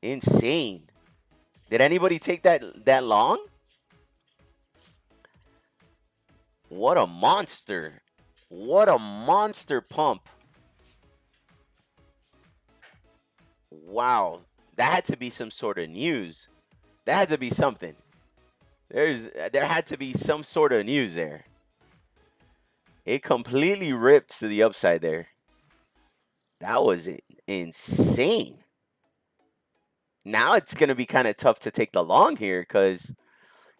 Insane. Did anybody take that long? What a monster. What a monster pump. Wow. That had to be some sort of news. That had to be something. There had to be some sort of news there. It completely ripped to the upside there. That was insane. Now it's going to be kind of tough to take the long here because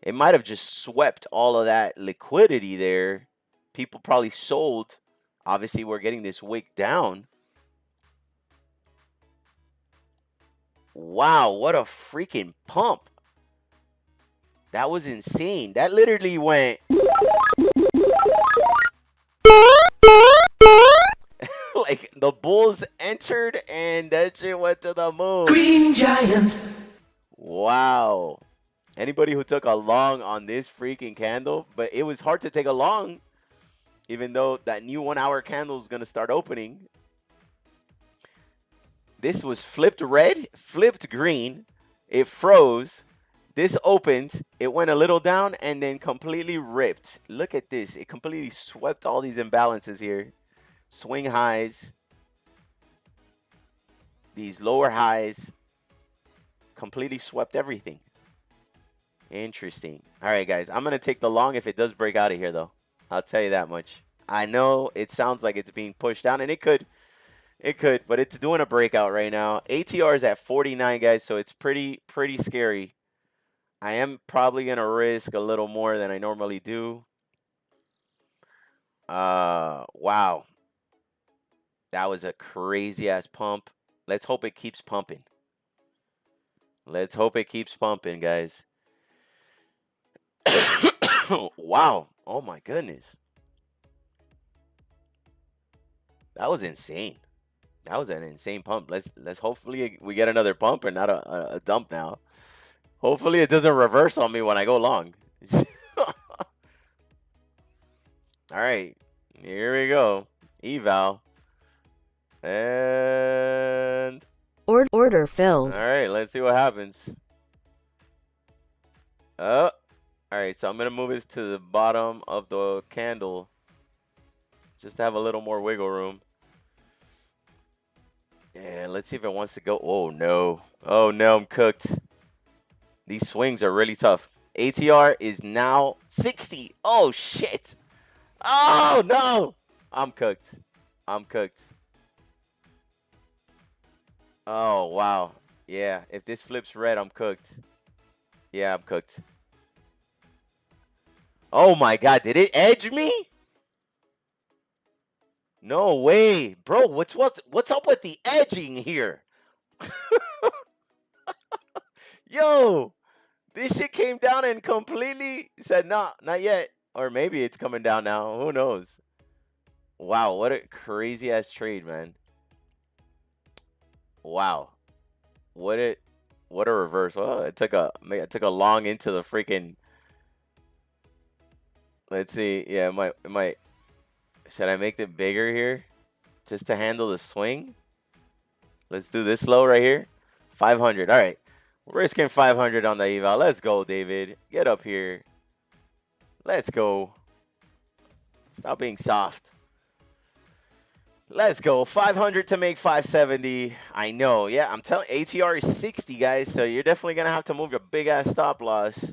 it might have just swept all of that liquidity there. People probably sold. Obviously, we're getting this wick down. Wow, what a freaking pump. That was insane. That literally went... like the bulls entered and that shit went to the moon. Green Giant. Wow. Anybody who took a long on this freaking candle, but it was hard to take a long, even though that new 1 hour candle is going to start opening. This was flipped red, flipped green. It froze. This opened. It went a little down and then completely ripped. Look at this. It completely swept all these imbalances here. Swing highs. These lower highs. Completely swept everything. Interesting. All right, guys. I'm going to take the long if it does break out of here, though. I'll tell you that much. I know it sounds like it's being pushed down, and it could. It could, but it's doing a breakout right now. ATR is at 49, guys, so it's pretty scary. I am probably going to risk a little more than I normally do. Wow. That was a crazy-ass pump. Let's hope it keeps pumping. Let's hope it keeps pumping, guys. Wow. Oh, my goodness. That was insane. That was an insane pump. Let's hopefully we get another pump and not a dump now. Hopefully it doesn't reverse on me when I go long. All right. Here we go. Eval. And Order filled. all right, let's see what happens. All right, so I'm going to move this to the bottom of the candle just to have a little more wiggle room. And let's see if it wants to go. Oh, no. Oh, no, I'm cooked. These swings are really tough. ATR is now 60. Oh, shit. Oh, no. I'm cooked. I'm cooked. Oh, wow. Yeah, if this flips red, I'm cooked. Yeah, I'm cooked. Oh, my God. Did it edge me? No way. Bro, what's up with the edging here? Yo, this shit came down and completely said, nah, not yet. Or maybe it's coming down now. Who knows? Wow, what a crazy-ass trade, man. Wow. What a reverse. Well, it took a long into the freaking. Let's see. Yeah, it might. Should I make it bigger here, just to handle the swing? Let's do this low right here. 500. All right. We're risking 500 on the eval. Let's go, David. Get up here. Let's go. Stop being soft. Let's go. 500 to make 570. I know. Yeah, I'm telling ATR is 60, guys. So you're definitely going to have to move your big-ass stop loss.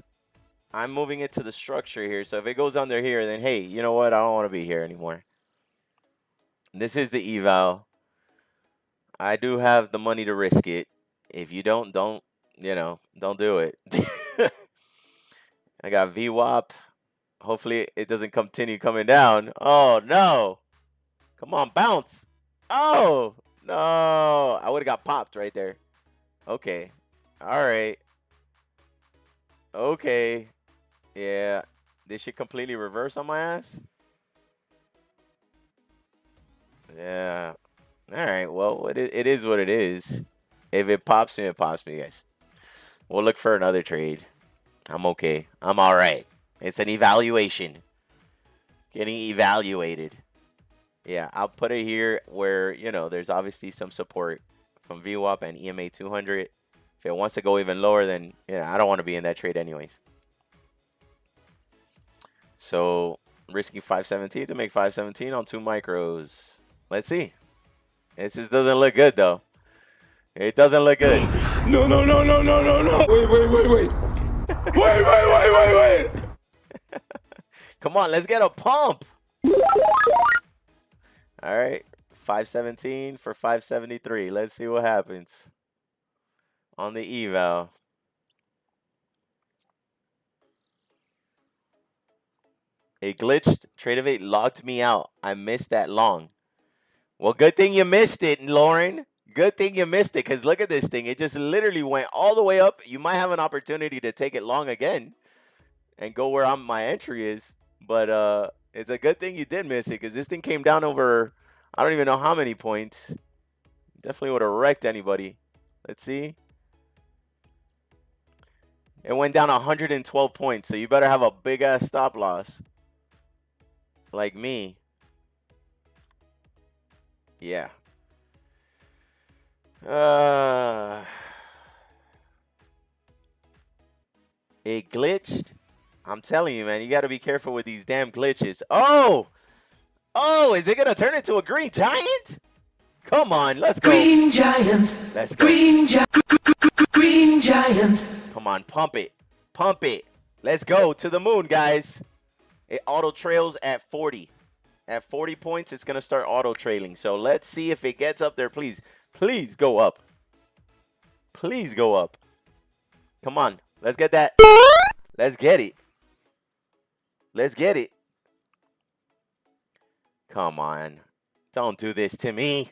I'm moving it to the structure here. So if it goes under here, then, hey, you know what? I don't want to be here anymore. This is the eval. I do have the money to risk it. If you don't do it. I got VWAP. Hopefully it doesn't continue coming down. Oh, no. Come on, bounce. Oh, no. I would have got popped right there. Okay. All right. Okay. Yeah. This should completely reverse on my ass. Yeah. All right. Well, it is what it is. If it pops me, it pops me, guys. We'll look for another trade. I'm okay. I'm all right. It's an evaluation. Getting evaluated. Yeah, I'll put it here where, there's obviously some support from VWAP and EMA 200. If it wants to go even lower, then, I don't want to be in that trade anyways. So, risking 517 to make 517 on 2 micros. Let's see. This just doesn't look good, though. It doesn't look good. No. Wait. Wait. Come on, let's get a pump. All right, 517 for 573. Let's see what happens on the eval. It glitched. Trade of 8 locked me out. I missed that long. Well, good thing you missed it, Lauren. Good thing you missed it, because look at this thing. It just literally went all the way up. You might have an opportunity to take it long again and go where my entry is. But it's a good thing you did miss it, because this thing came down over, I don't even know how many points. Definitely would have wrecked anybody. Let's see. It went down 112 points, so you better have a big-ass stop loss. Like me. Yeah. It glitched. I'm telling you, man, you got to be careful with these damn glitches. Oh, is it going to turn into a green giant? Come on, let's go. Green giant. Let's go. Green giant. Come on, pump it. Pump it. Let's go to the moon, guys. It auto trails at 40. At 40 points, it's going to start auto trailing. So let's see if it gets up there. Please go up. Please go up. Come on. Let's get that. Let's get it. Let's get it. Come on. Don't do this to me.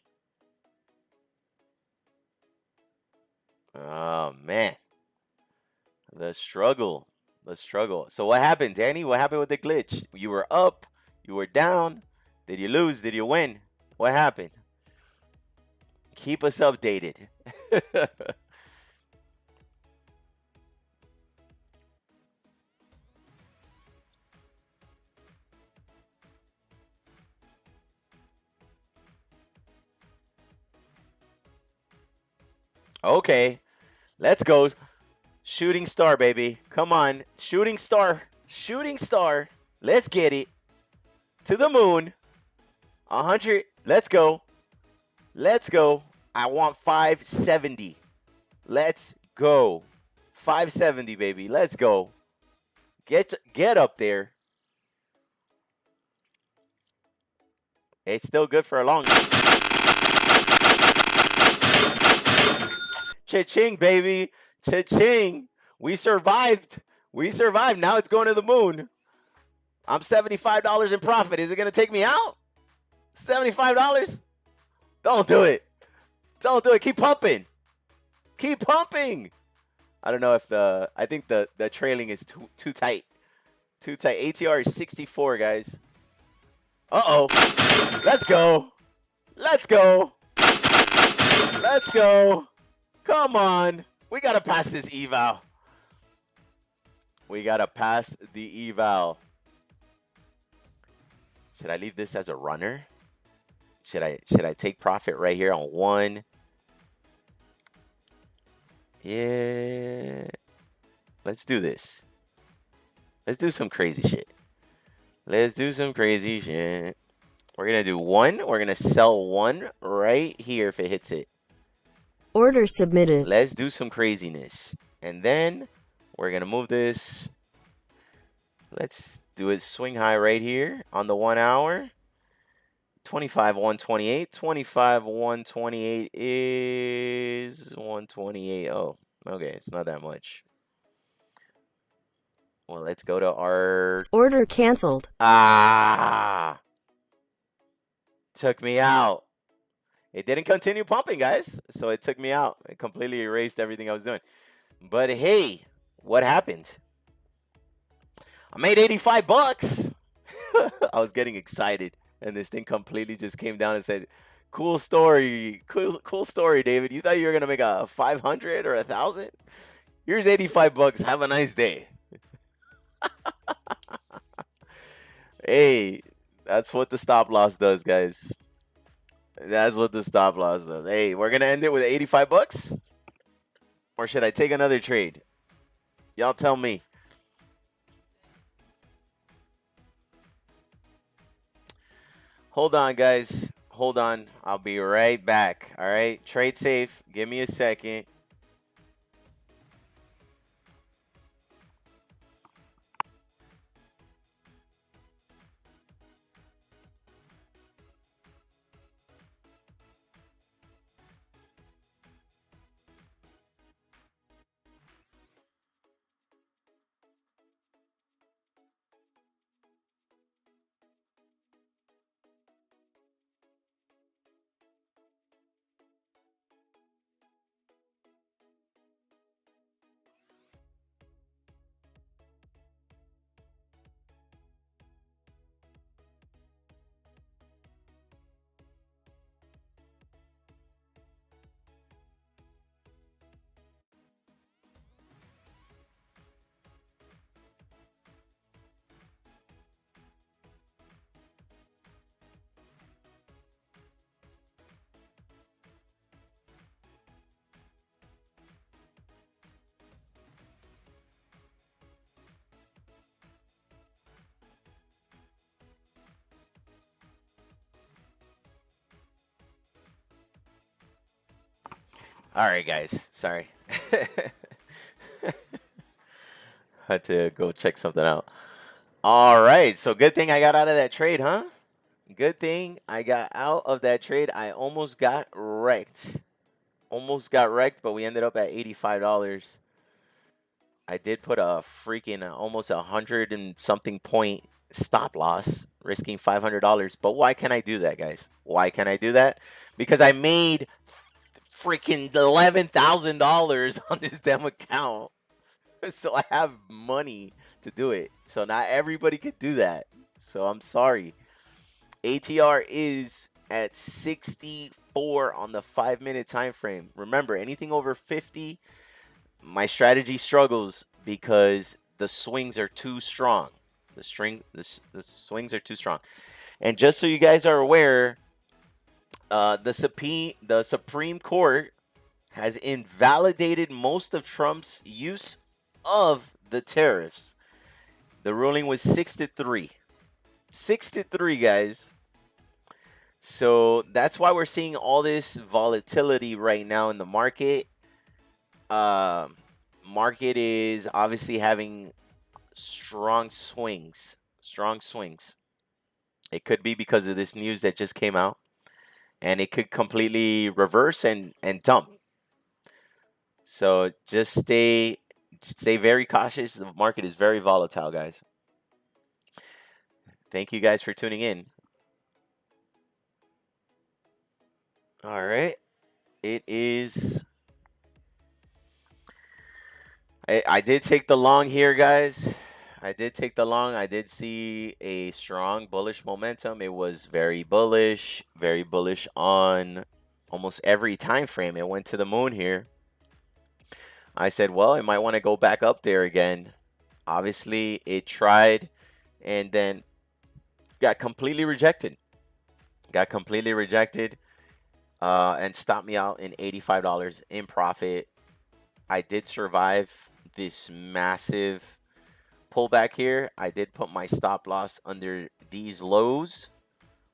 Oh, man. The struggle. So what happened, Danny? What happened with the glitch? You were up. You were down. Did you lose? Did you win? What happened? Keep us updated. Okay. Let's go. Shooting star, baby. Come on. Shooting star. Shooting star. Let's get it. To the moon. 100. Let's go. Let's go. I want 570. Let's go. 570, baby. Let's go. Get up there. It's still good for a long. Cha-ching, baby. Cha-ching. We survived. Now it's going to the moon. I'm $75 in profit. Is it going to take me out? $75? Don't do it. Keep pumping. I don't know if I think the trailing is too tight. ATR is 64, guys. Uh-oh. Let's go. Come on. We got to pass this eval. We got to pass the eval. Should I leave this as a runner? Should I take profit right here on one? Yeah. Let's do this. Let's do some crazy shit. Let's do some crazy shit. We're going to do one. We're going to sell one right here if it hits it. Order submitted. Let's do some craziness. And then we're going to move this. Let's do it swing high right here on the 1 hour. 25,128. 25,128 is 128. Oh, okay. It's not that much. Well, let's go to our... Order canceled. Ah! Took me out. It didn't continue pumping, guys. So it took me out. It completely erased everything I was doing. But hey, what happened? I made 85 bucks. I was getting excited. And this thing completely just came down and said, cool story. Cool story, David. You thought you were going to make a 500 or 1,000? Here's 85 bucks. Have a nice day. Hey, that's what the stop loss does, guys. That's what the stop loss does. Hey, we're going to end it with 85 bucks? Or should I take another trade? Y'all tell me. Hold on, guys. Hold on. I'll be right back. All right. Trade safe. Give me a second. All right, guys. Sorry. Had to go check something out. All right. So good thing I got out of that trade, huh? Good thing I got out of that trade. I almost got wrecked. Almost got wrecked, but we ended up at $85. I did put a freaking almost 100 and something point stop loss, risking $500. But why can I do that, guys? Why can I do that? Because I made freaking $11,000 on this damn account. So I have money to do it. So not everybody could do that. So I'm sorry. ATR is at 64 on the 5-minute time frame. Remember, anything over 50, my strategy struggles because the swings are too strong. The swings are too strong. And just so you guys are aware, the Supreme Court has invalidated most of Trump's use of the tariffs. The ruling was 6-3. 6-3, guys. So that's why we're seeing all this volatility right now in the market. Market is obviously having strong swings. Strong swings. It could be because of this news that just came out. And it could completely reverse and dump. So just stay very cautious. The market is very volatile, guys. Thank you guys for tuning in. All right. It is... I did take the long here, guys. I did take the long. I did see a strong bullish momentum. It was very bullish on almost every time frame. It went to the moon here. I said, well, it might want to go back up there again. Obviously, it tried and then got completely rejected. Got completely rejected and stopped me out in $85 in profit. I did survive this massive pullback here. I did put my stop loss under these lows,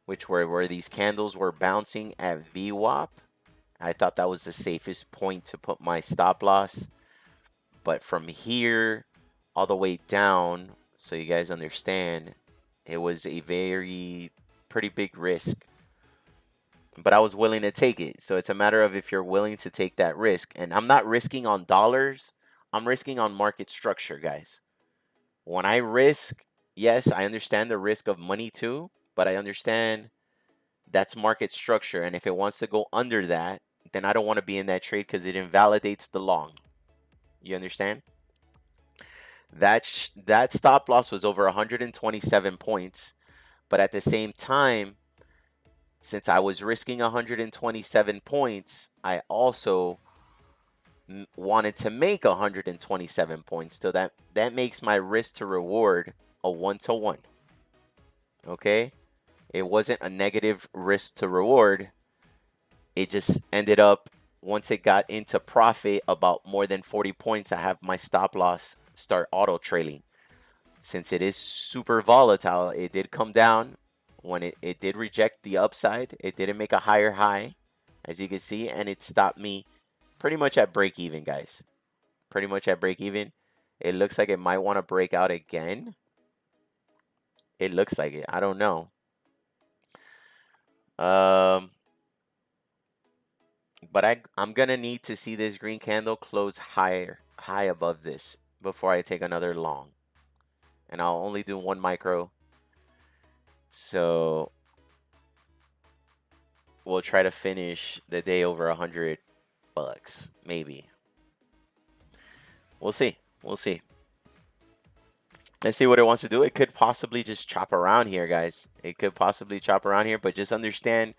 which were where these candles were bouncing at VWAP. I thought that was the safest point to put my stop loss. But from here all the way down, so you guys understand, it was a pretty big risk. But I was willing to take it. So it's a matter of if you're willing to take that risk. And I'm not risking on dollars. I'm risking on market structure, guys. When I risk, yes, I understand the risk of money too, but I understand that's market structure. And if it wants to go under that, then I don't want to be in that trade because it invalidates the long. You understand? That stop loss was over 127 points, but at the same time, since I was risking 127 points, I also wanted to make 127 points. So that makes my risk to reward a 1-to-1. Okay? It wasn't a negative risk to reward. It just ended up, once it got into profit about more than 40 points, I have my stop loss start auto trailing. Since it is super volatile, it did come down. When it did reject the upside, it didn't make a higher high, as you can see, and it stopped me pretty much at break even, guys. Pretty much at break even. It looks like it might want to break out again. It looks like it. I don't know. But I'm gonna need to see this green candle close high above this before I take another long. And I'll only do one micro. So we'll try to finish the day over $100, maybe. We'll see. We'll see. Let's see what it wants to do. It could possibly just chop around here, guys. It could possibly chop around here, but just understand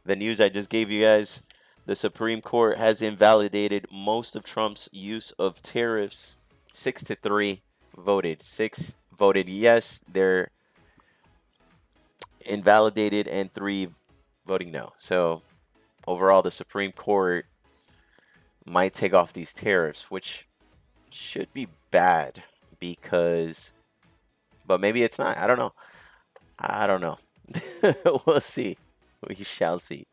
the news I just gave you guys. The Supreme Court has invalidated most of Trump's use of tariffs. 6-3 voted. 6 voted yes. They're invalidated, and 3 voting no. So overall, the Supreme Court might take off these tariffs, which should be bad because, but maybe it's not. I don't know. I don't know. We'll see. We shall see.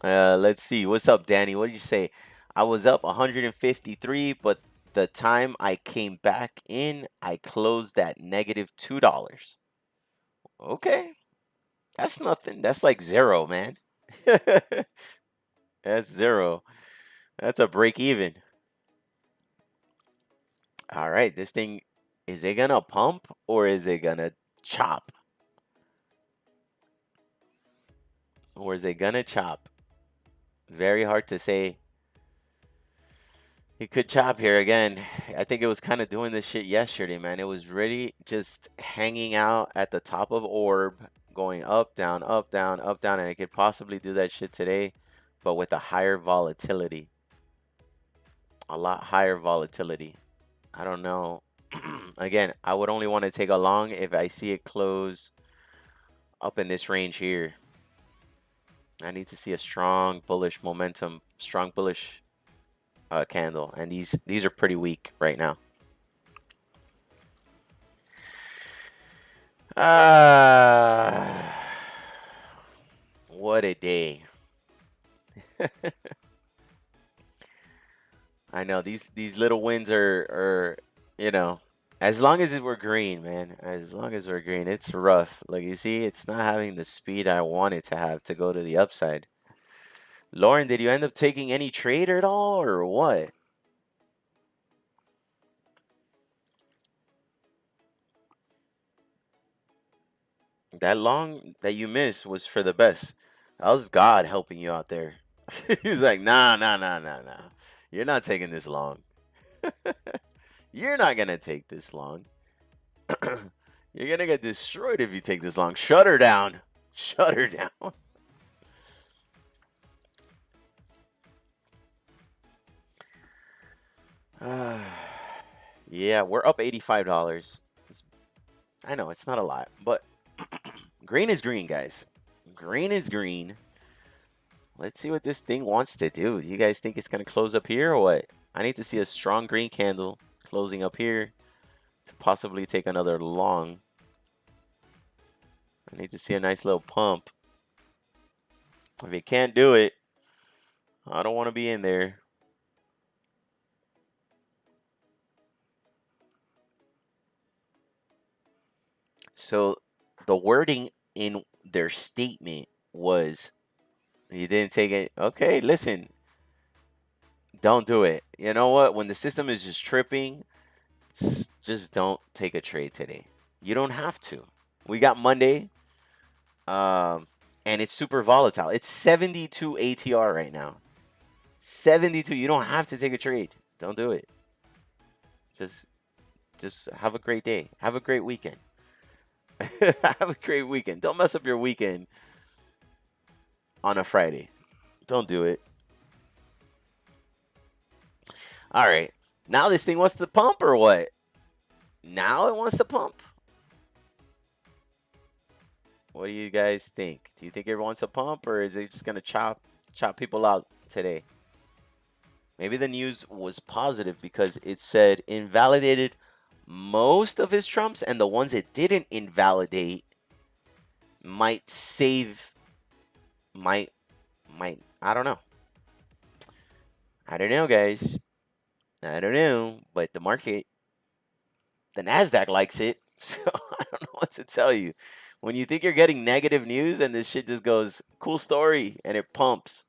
Let's see. What's up, Danny? What did you say? I was up 153, but the time I came back in, I closed at -$2. Okay. That's nothing. That's like zero, man. That's zero. That's a break even. All right. This thing, is it going to pump or is it going to chop? Or is it going to chop? Very hard to say. He could chop here again. I think it was kind of doing this shit yesterday, man. It was really just hanging out at the top of orb, going up, down, up, down, up, down, and it could possibly do that shit today, but with a higher volatility. A lot higher volatility. I don't know. Again, I would only want to take a long if I see it close up in this range here. I need to see a strong bullish momentum, strong bullish candle, and these are pretty weak right now. What a day. I know these little wins are you know, as long as we're green, man. As long as we're green, it's rough. Like you see, it's not having the speed I want it to have to go to the upside. Lauren, did you end up taking any trade at all or what? That long that you missed was for the best. That was God helping you out there. He was like, nah, nah, nah, nah, nah. You're not taking this long. You're not gonna take this long. You're gonna get destroyed if you take this long. Shut her down. Shut her down. Yeah, we're up $85. I know it's not a lot, but green is green, guys. Green is green. Let's see what this thing wants to do. You guys think it's going to close up here or what? I need to see a strong green candle closing up here to possibly take another long. I need to see a nice little pump. If it can't do it, I don't want to be in there. So the wording in their statement was, you didn't take it. Okay, listen, don't do it. You know what? When the system is just tripping, just don't take a trade today. You don't have to. We got Monday, and it's super volatile. It's 72 ATR right now. 72. You don't have to take a trade. Don't do it. Just just have a great day. Have a great weekend. Have a great weekend. Don't mess up your weekend on a Friday. Don't do it. All right. Now this thing wants to pump or what? Now it wants to pump. What do you guys think? Do you think it wants a pump or is it just gonna chop people out today? Maybe the news was positive because it said invalidated most of his trumps, and the ones it didn't invalidate might save, might I don't know. I don't know, guys. I don't know, but the market, the NASDAQ likes it. So I don't know what to tell you. When you think you're getting negative news and this shit just goes, cool story, and it pumps.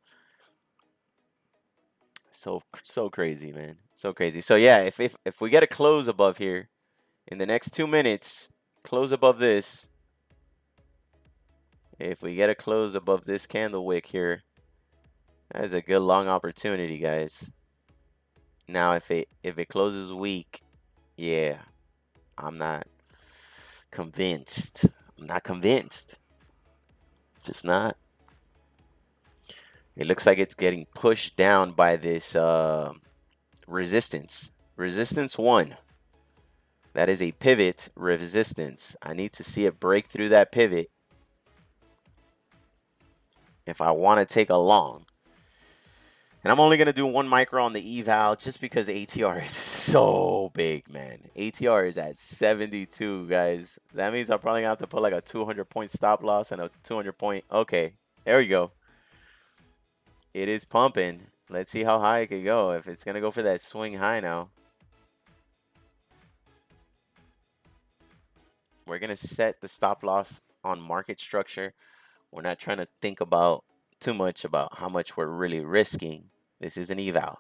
So crazy, man. So crazy. So yeah, if we get a close above here in the next 2 minutes, close above this. If we get a close above this candle wick here, that is a good long opportunity, guys. Now if it closes weak, yeah, I'm not convinced. I'm not convinced. Just not. It looks like it's getting pushed down by this resistance. Resistance 1. That is a pivot resistance. I need to see it break through that pivot if I want to take a long. And I'm only going to do 1 micro on the eval just because ATR is so big, man. ATR is at 72, guys. That means I'm probably going to have to put like a 200-point stop loss and a 200-point. Okay, there we go. It is pumping. Let's see how high it can go. If it's going to go for that swing high now. We're going to set the stop loss on market structure. We're not trying to think about too much about how much we're really risking. This is an eval.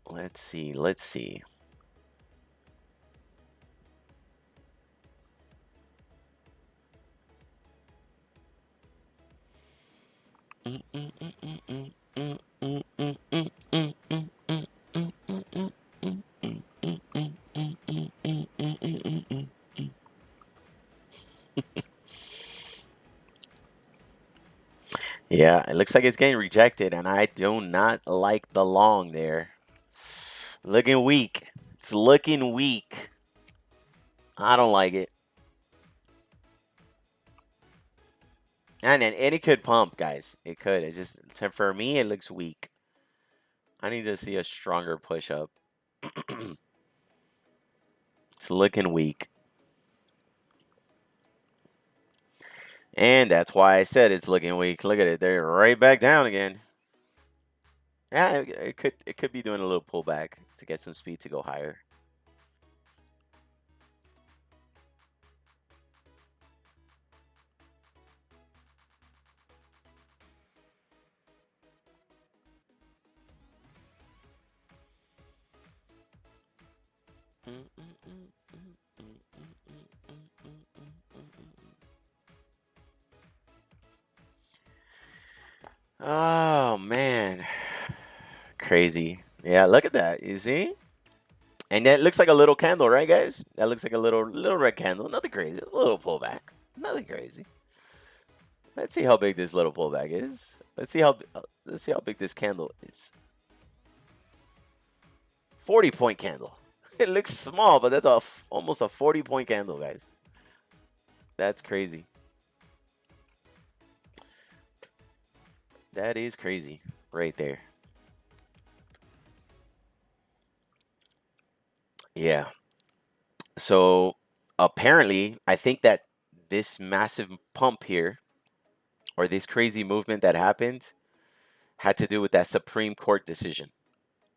Let's see. Let's see. Yeah, it looks like it's getting rejected, and I do not like the long there. Looking weak. It's looking weak. I don't like it. And it could pump, guys. It could. It's just, for me, it looks weak. I need to see a stronger push up. It's looking weak. And that's why I said it's looking weak. Look at it. They're right back down again. Yeah, it could be doing a little pullback to get some speed to go higher. Oh man, crazy. Yeah, look at that. You see? And that looks like a little candle, right, guys? That looks like a little red candle. Nothing crazy. It's a little pullback. Nothing crazy. Let's see how big this little pullback is. Let's see how big this candle is. 40-point candle. It looks small, but that's almost a 40-point candle, guys. That's crazy. That is crazy right there. Yeah. So apparently, I think that this massive pump here, or this crazy movement that happened, had to do with that Supreme Court decision.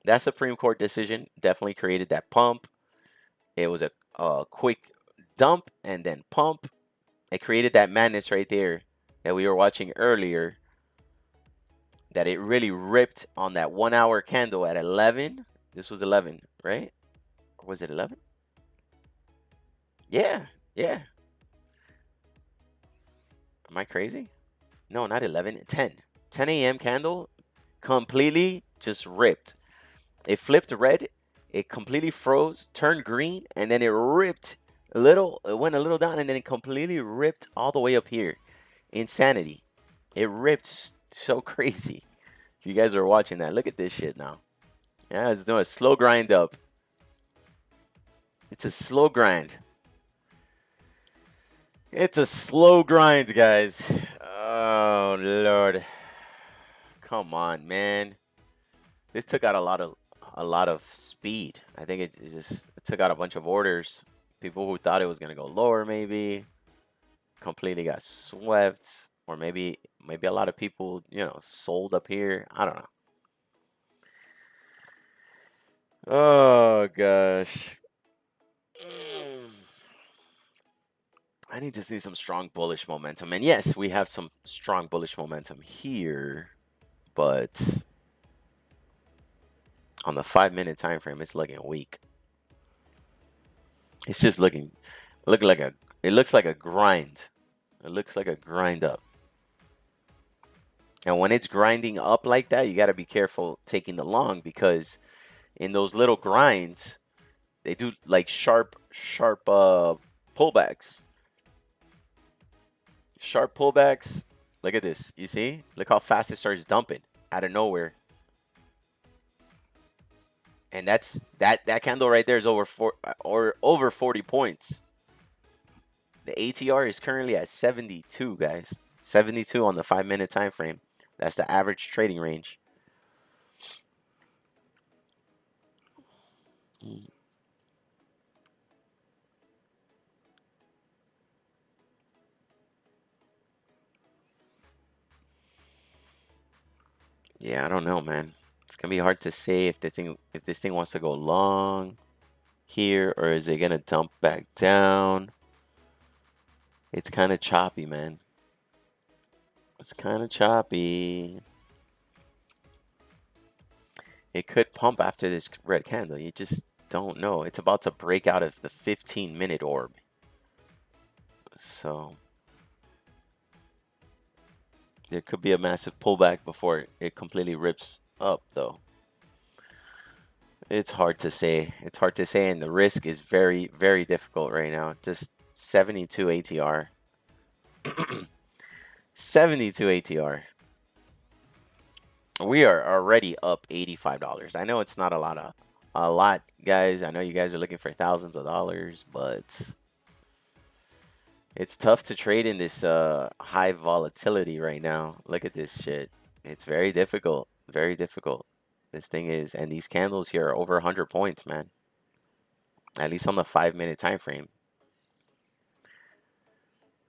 That Supreme Court decision definitely created that pump. It was a quick dump and then pump. It created that madness right there that we were watching earlier, that it really ripped on that 1 hour candle at 11. This was 11, right? Or was it 11? Yeah, yeah. Am I crazy? No, not 11, 10. 10 a.m. candle completely just ripped. It flipped red, it completely froze, turned green, and then it ripped a little, it went a little down, and then it completely ripped all the way up here. Insanity. It ripped so crazy. If you guys are watching that, look at this shit now. Yeah, it's doing a slow grind up. It's a slow grind. It's a slow grind, guys. Oh, Lord. Come on, man. This took out a lot of speed. I think it took out a bunch of orders. People who thought it was gonna go lower, maybe completely got swept, or maybe a lot of people, sold up here. I don't know. Oh gosh. I need to see some strong bullish momentum. And yes, we have some strong bullish momentum here, but on the 5-minute time frame, it's looking weak. It's just looking like it looks like a grind. It looks like a grind up. And when it's grinding up like that, you got to be careful taking the long, because in those little grinds, they do like sharp pullbacks. Sharp pullbacks. Look at this. You see? Look how fast it starts dumping out of nowhere. And that candle right there is over 40 points. The ATR is currently at 72, guys. 72 on the 5-minute time frame. That's the average trading range. Yeah, I don't know, man. It's gonna be hard to say if this thing wants to go long here, or is it gonna dump back down. It's kind of choppy, man. It's kind of choppy. It could pump after this red candle. You just don't know. It's about to break out of the 15-minute orb. So there could be a massive pullback before it completely rips up, though. It's hard to say. It's hard to say, and the risk is very, very difficult right now. Just 72 ATR. 72 ATR. We are already up $85. I know it's not a lot, guys. I know you guys are looking for thousands of dollars, but it's tough to trade in this high volatility right now. Look at this shit. It's very difficult. Very difficult. This thing is, and these candles here are over 100 points, man. At least on the 5-minute time frame.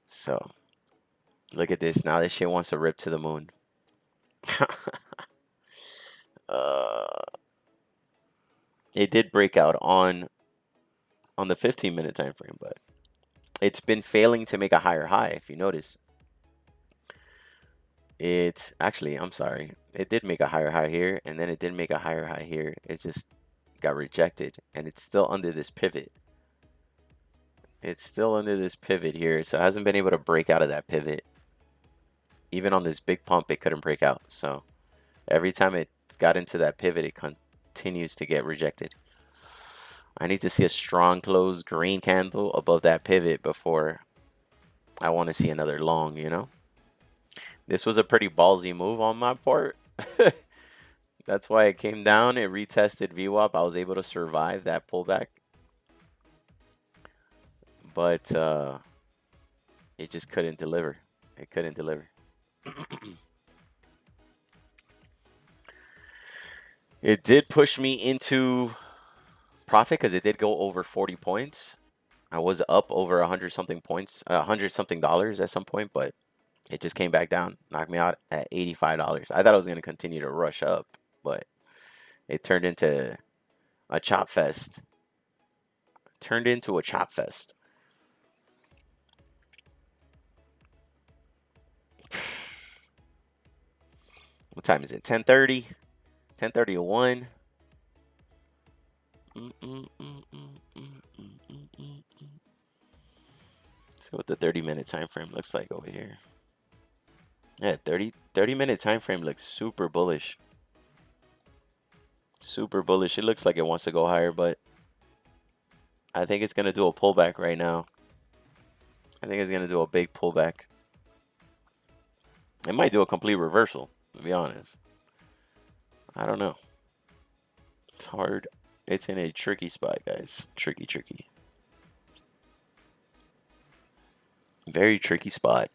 So, look at this. Now this shit wants to rip to the moon. It did break out on the 15-minute time frame, but it's been failing to make a higher high, if you notice. It's actually, I'm sorry, it did make a higher high here, and then it did make a higher high here. It just got rejected, and it's still under this pivot. It's still under this pivot here, so it hasn't been able to break out of that pivot. Even on this big pump, it couldn't break out. So every time it got into that pivot, it continues to get rejected. I need to see a strong close green candle above that pivot before I want to see another long, you know? This was a pretty ballsy move on my part. That's why it came down. It retested VWAP. I was able to survive that pullback. But it just couldn't deliver. It couldn't deliver. It did push me into profit because it did go over 40 points. I was up over 100 something points, 100 something dollars at some point, but it just came back down, knocked me out at $85. I thought I was going to continue to rush up, but it turned into a chop fest. Turned into a chop fest. What time is it? 10:30? 10:31. See what the 30-minute time frame looks like over here. Yeah, 30-minute time frame looks super bullish. Super bullish. It looks like it wants to go higher, but I think it's going to do a pullback right now. I think it's going to do a big pullback. It might do a complete reversal, to be honest. I don't know. It's hard. It's in a tricky spot, guys. Tricky. Very tricky spot.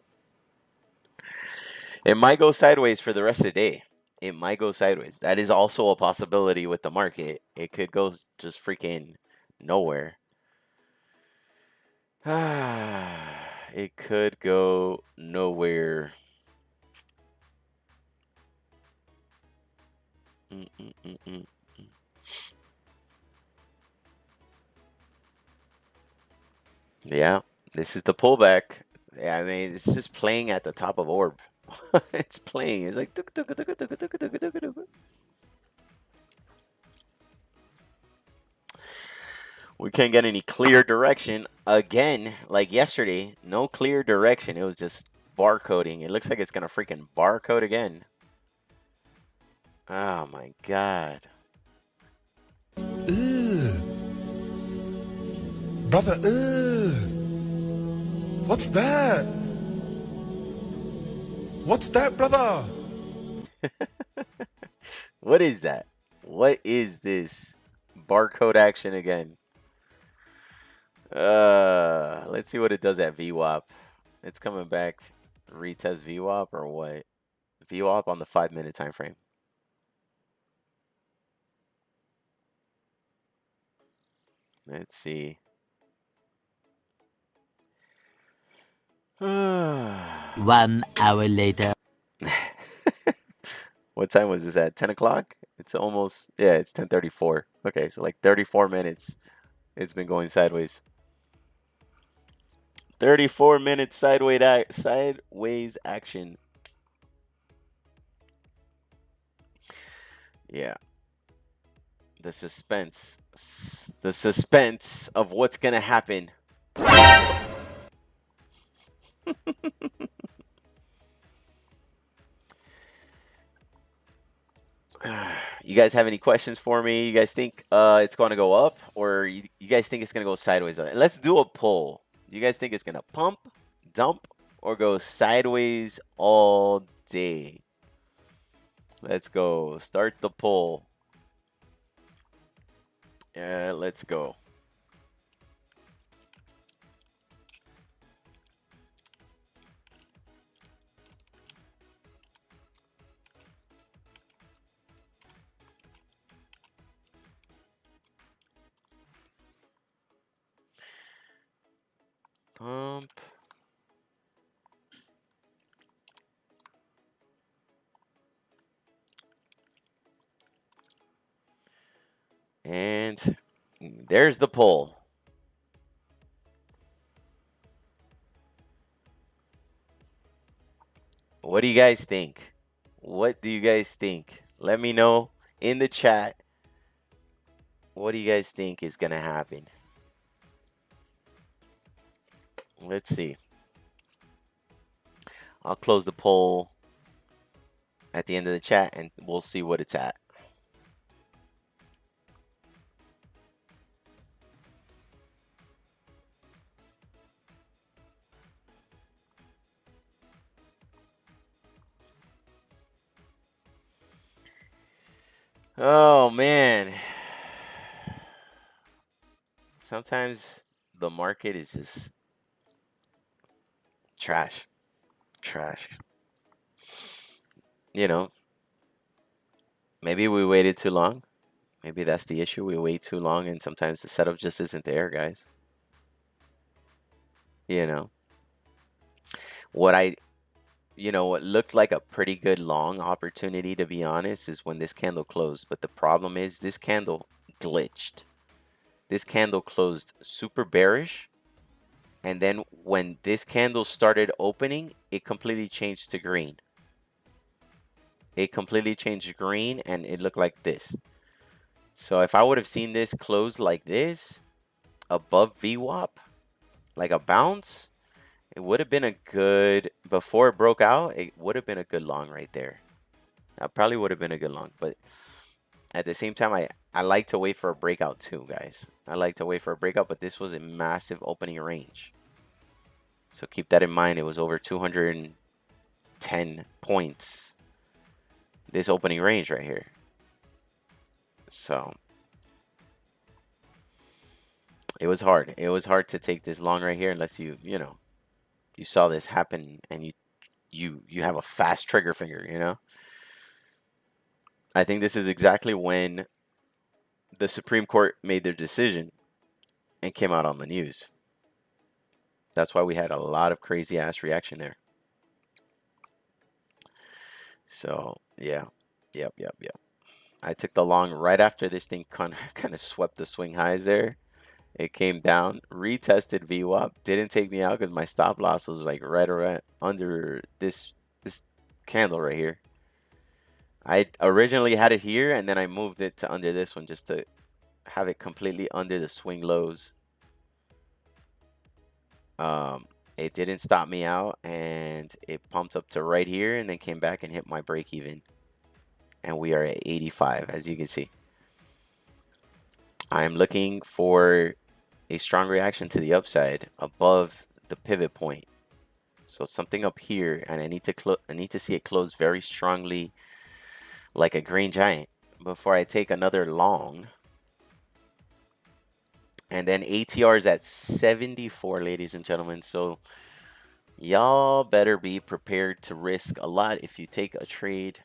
It might go sideways for the rest of the day. It might go sideways. That is also a possibility with the market. It could go just freaking nowhere. It could go nowhere. Yeah, this is the pullback. Yeah, I mean, it's just playing at the top of orb. It's playing. It's like tuk, tuk, tuk, tuk, tuk, tuk, tuk, tuk, tuk. We can't get any clear direction again, like yesterday. No clear direction. It was just barcoding. It looks like it's gonna freaking barcode again. Oh my god. Ugh. Brother, ugh. What's that? What's that, brother? What is that? What is this barcode action again? Let's see what it does at VWAP. It's coming back. Retest VWAP or what? VWAP on the 5-minute time frame. Let's see. 1 hour later. What time was this at? 10 o'clock? It's almost, yeah, it's 10:34. Okay, so like 34 minutes. It's been going sideways. 34 minutes sideways action. Yeah. The suspense. The suspense of what's going to happen. You guys have any questions for me? You guys think it's going to go up, or you guys think it's going to go sideways? Let's do a poll. Do you guys think it's going to pump, dump, or go sideways all day? Let's go. Start the poll. Let's go. Pump. And there's the poll. What do you guys think? What do you guys think? Let me know in the chat. What do you guys think is going to happen? Let's see. I'll close the poll at the end of the chat and we'll see what it's at. Oh man. Sometimes the market is just trash. Trash. You know, maybe we waited too long. Maybe that's the issue. We wait too long and sometimes the setup just isn't there, guys. You know, what I, what looked like a pretty good long opportunity, to be honest, is when this candle closed. But the problem is this candle glitched. This candle closed super bearish. And then when this candle started opening, it completely changed to green. It completely changed green and it looked like this. So if I would have seen this close like this, above VWAP, like a bounce, it would have been a good, before it broke out, it would have been a good long right there. That probably would have been a good long. But at the same time, I like to wait for a breakout too, guys. I like to wait for a breakout, but this was a massive opening range. So keep that in mind. It was over 210 points. This opening range right here. So it was hard. It was hard to take this long right here unless you saw this happen and you have a fast trigger finger. I think this is exactly when the Supreme Court made their decision and came out on the news. That's why we had a lot of crazy ass reaction there. So yeah, yep. I took the long right after this thing kind of swept the swing highs there. It came down, retested VWAP, didn't take me out because my stop loss was like right around under this candle right here. I originally had it here and then I moved it to under this one just to have it completely under the swing lows. It didn't stop me out and it pumped up to right here and then came back and hit my break even. And we are at 85, as you can see. I'm looking for a strong reaction to the upside above the pivot point. So something up here, and I need to see it close very strongly like a green giant before I take another long. And then ATR is at 74, ladies and gentlemen. So y'all better be prepared to risk a lot if you take a trade.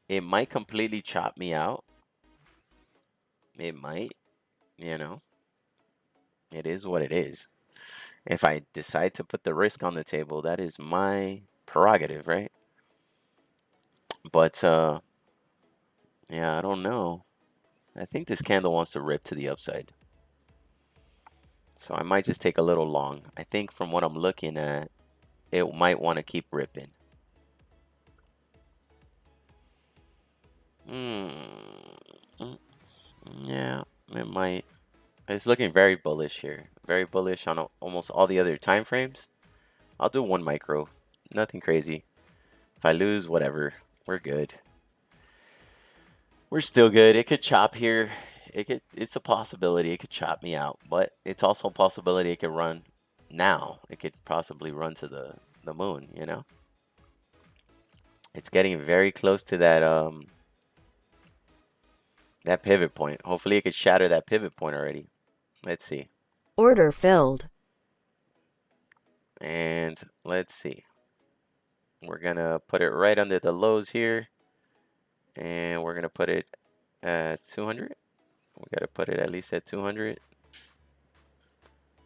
It might completely chop me out. It might, it is what it is. If I decide to put the risk on the table, that is my prerogative, right? But yeah, I don't know. I think this candle wants to rip to the upside. So I might just take a little long. I think from what I'm looking at, it might want to keep ripping. Yeah, it might. It's looking very bullish here. Very bullish on almost all the other time frames. I'll do 1 micro. Nothing crazy. If I lose, whatever. We're good. We're still good. It could chop here. It's a possibility it could chop me out, but it's also a possibility it could run now. It could possibly run to the moon, It's getting very close to that pivot point. Hopefully it could shatter that pivot point already. Let's see. Order filled. And let's see. We're gonna put it right under the lows here. And we're gonna put it at 200. We gotta put it at least at 200.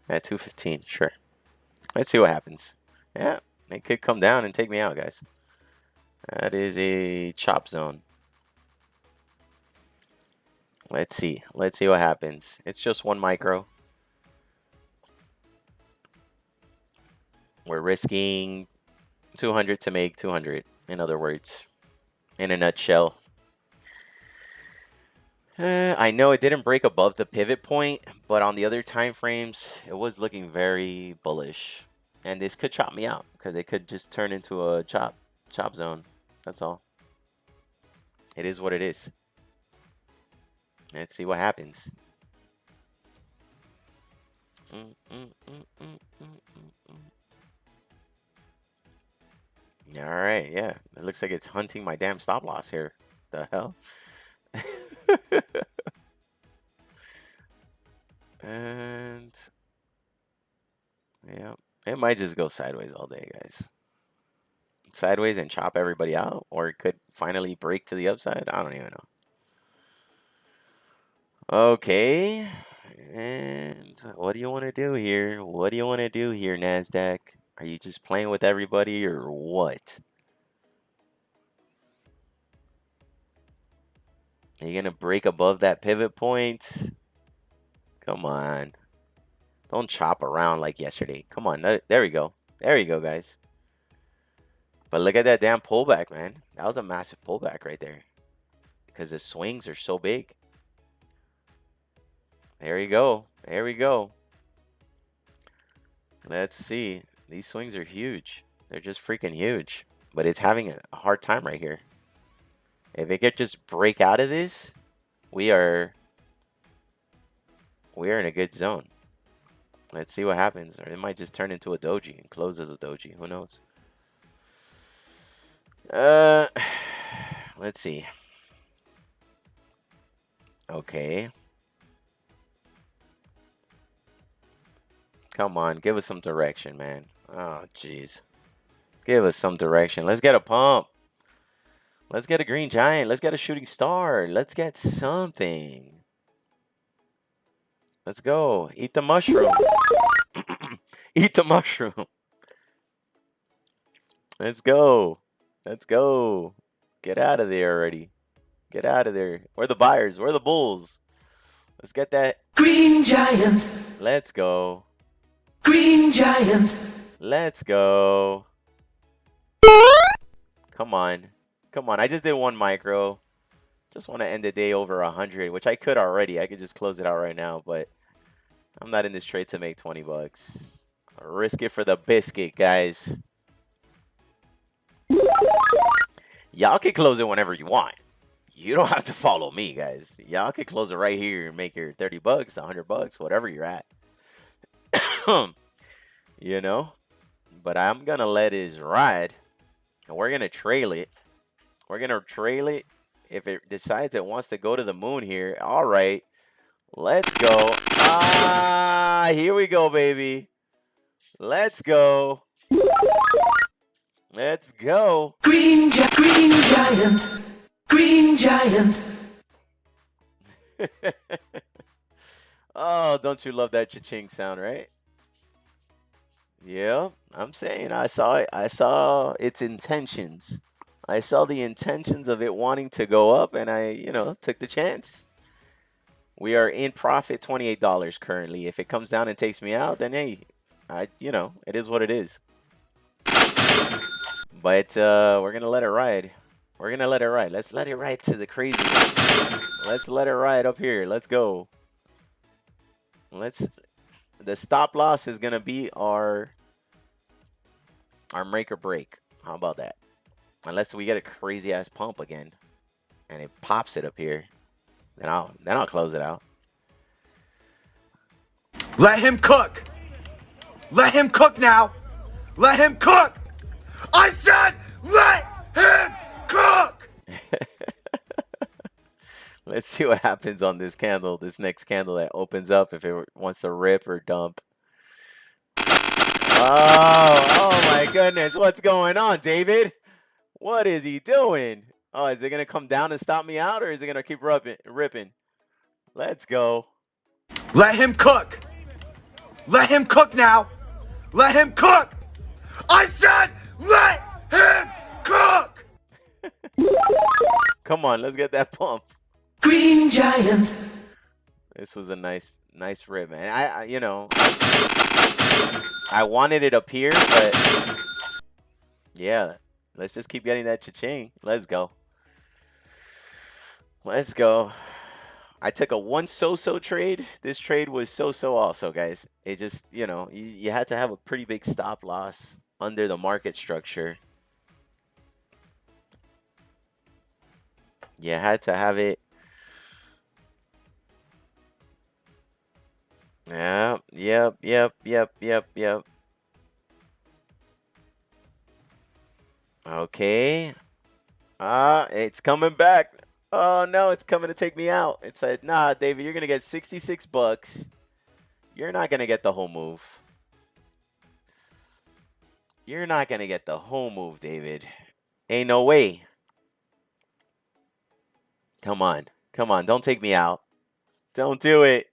At 215, sure. Let's see what happens. Yeah, it could come down and take me out, guys. That is a chop zone. Let's see. Let's see what happens. It's just 1 micro. We're risking 200 to make 200, in other words, in a nutshell. I know it didn't break above the pivot point, but on the other time frames, it was looking very bullish. And this could chop me out because it could just turn into a chop zone. That's all. It is what it is. Let's see what happens. All right, yeah. It looks like it's hunting my damn stop loss here. The hell? And yeah, it might just go sideways all day, guys. Sideways and chop everybody out, or it could finally break to the upside. I don't even know. Okay. And what do you want to do here? What do you want to do here, NASDAQ? Are you just playing with everybody or what? Are you going to break above that pivot point? Come on. Don't chop around like yesterday. Come on. There we go. There you go, guys. But look at that damn pullback, man. That was a massive pullback right there because the swings are so big. There you go. There we go. Let's see. These swings are huge. They're just freaking huge. But it's having a hard time right here. If it could just break out of this, we are in a good zone. Let's see what happens. Or it might just turn into a doji and close as a doji. Who knows? Let's see. Okay. Come on, give us some direction, man. Oh, jeez. Give us some direction. Let's get a pump. Let's get a green giant. Let's get a shooting star. Let's get something. Let's go. Eat the mushroom. Eat the mushroom. Let's go. Let's go. Get out of there already. Get out of there. We're the buyers. We're the bulls. Let's get that. Green giant. Let's go. Green giant. Let's go. Come on. Come on. I just did one micro. Just want to end the day over 100, which I could already. I could just close it out right now, but I'm not in this trade to make 20 bucks. I'll risk it for the biscuit, guys. Y'all can close it whenever you want. You don't have to follow me, guys. Y'all can close it right here and make your 30 bucks, 100 bucks, whatever you're at. You know? But I'm going to let it ride. And we're going to trail it. We're going to trail it. If it decides it wants to go to the moon here, all right. Let's go. Ah, here we go, baby. Let's go. Let's go. Green giant. Green giant. Oh, don't you love that cha-ching sound, right? Yeah, I'm saying I saw it. I saw its intentions. I saw the intentions of it wanting to go up, and I, took the chance. We are in profit, $28 currently. If it comes down and takes me out, then hey, it is what it is. But we're gonna let it ride. We're gonna let it ride. Let's let it ride to the crazy. Let's let it ride up here. Let's go. The stop loss is gonna be our make or break. How about that? Unless we get a crazy ass pump again, and it pops it up here, then I'll close it out. Let him cook. Let him cook now. Let him cook. I said let him cook. Let's see what happens on this candle, this next candle that opens up, if it wants to rip or dump. Oh my goodness. What's going on, David? What is he doing? Oh, is it going to come down and stop me out, or is it going to keep ripping? Let's go. Let him cook. Let him cook now. Let him cook. I said let him cook. Come on, let's get that pump. Green giant. This was a nice rip, man. I wanted it up here, but yeah, let's just keep getting that cha-ching. Let's go. Let's go. I took a one so-so trade. This trade was so-so also, guys. It just, you had to have a pretty big stop loss under the market structure. You had to have it. Yep. Okay. It's coming back. Oh no, it's coming to take me out. It said, nah, David, you're gonna get 66 bucks. You're not gonna get the whole move. You're not gonna get the whole move, David. Ain't no way. Come on. Come on. Don't take me out. Don't do it.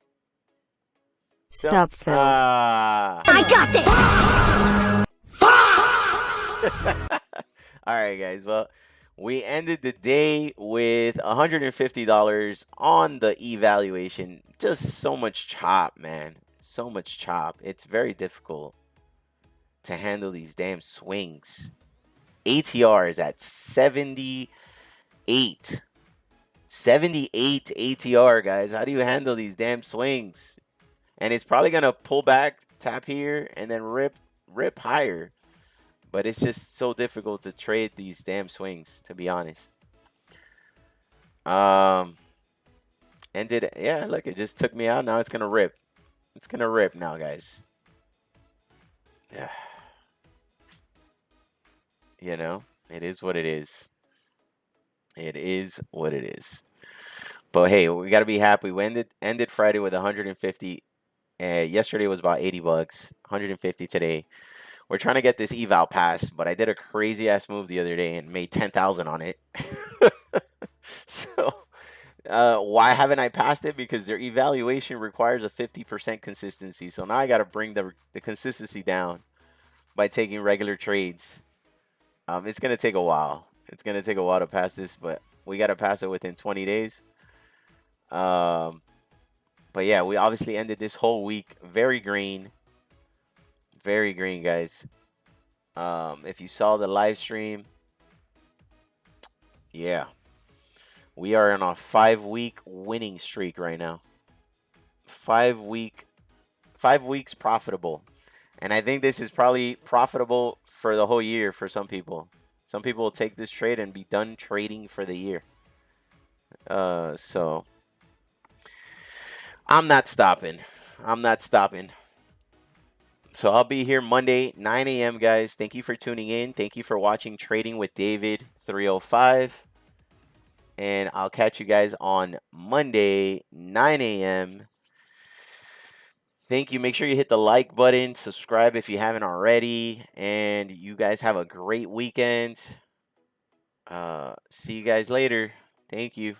Don't. Stop, Phil. I got this! All right, guys. Well, we ended the day with $150 on the evaluation. Just so much chop, man. So much chop. It's very difficult to handle these damn swings. ATR is at 78. 78 ATR, guys. How do you handle these damn swings? And it's probably gonna pull back, tap here, and then rip higher. But it's just so difficult to trade these damn swings, to be honest. Yeah, look, it just took me out. Now it's gonna rip. It's gonna rip now, guys. Yeah. You know, it is what it is. It is what it is. But hey, we gotta be happy. We ended Friday with 150. Yesterday was about 80 bucks. 150 today. We're trying to get this eval passed, but I did a crazy ass move the other day and made 10,000 on it. So, why haven't I passed it? Because their evaluation requires a 50% consistency. So now I got to bring the consistency down by taking regular trades. It's gonna take a while. It's gonna take a while to pass this, but we got to pass it within 20 days. But yeah, we obviously ended this whole week very green. Very green, guys. If you saw the live stream, yeah, we are on a 5-week winning streak right now. 5 weeks profitable, and I think this is probably profitable for the whole year for some people. Some people will take this trade and be done trading for the year. So I'm not stopping. I'm not stopping. So I'll be here Monday, 9 a.m., guys. Thank you for tuning in. Thank you for watching Trading with David 305. And I'll catch you guys on Monday, 9 a.m. Thank you. Make sure you hit the like button, subscribe if you haven't already. And you guys have a great weekend. See you guys later. Thank you.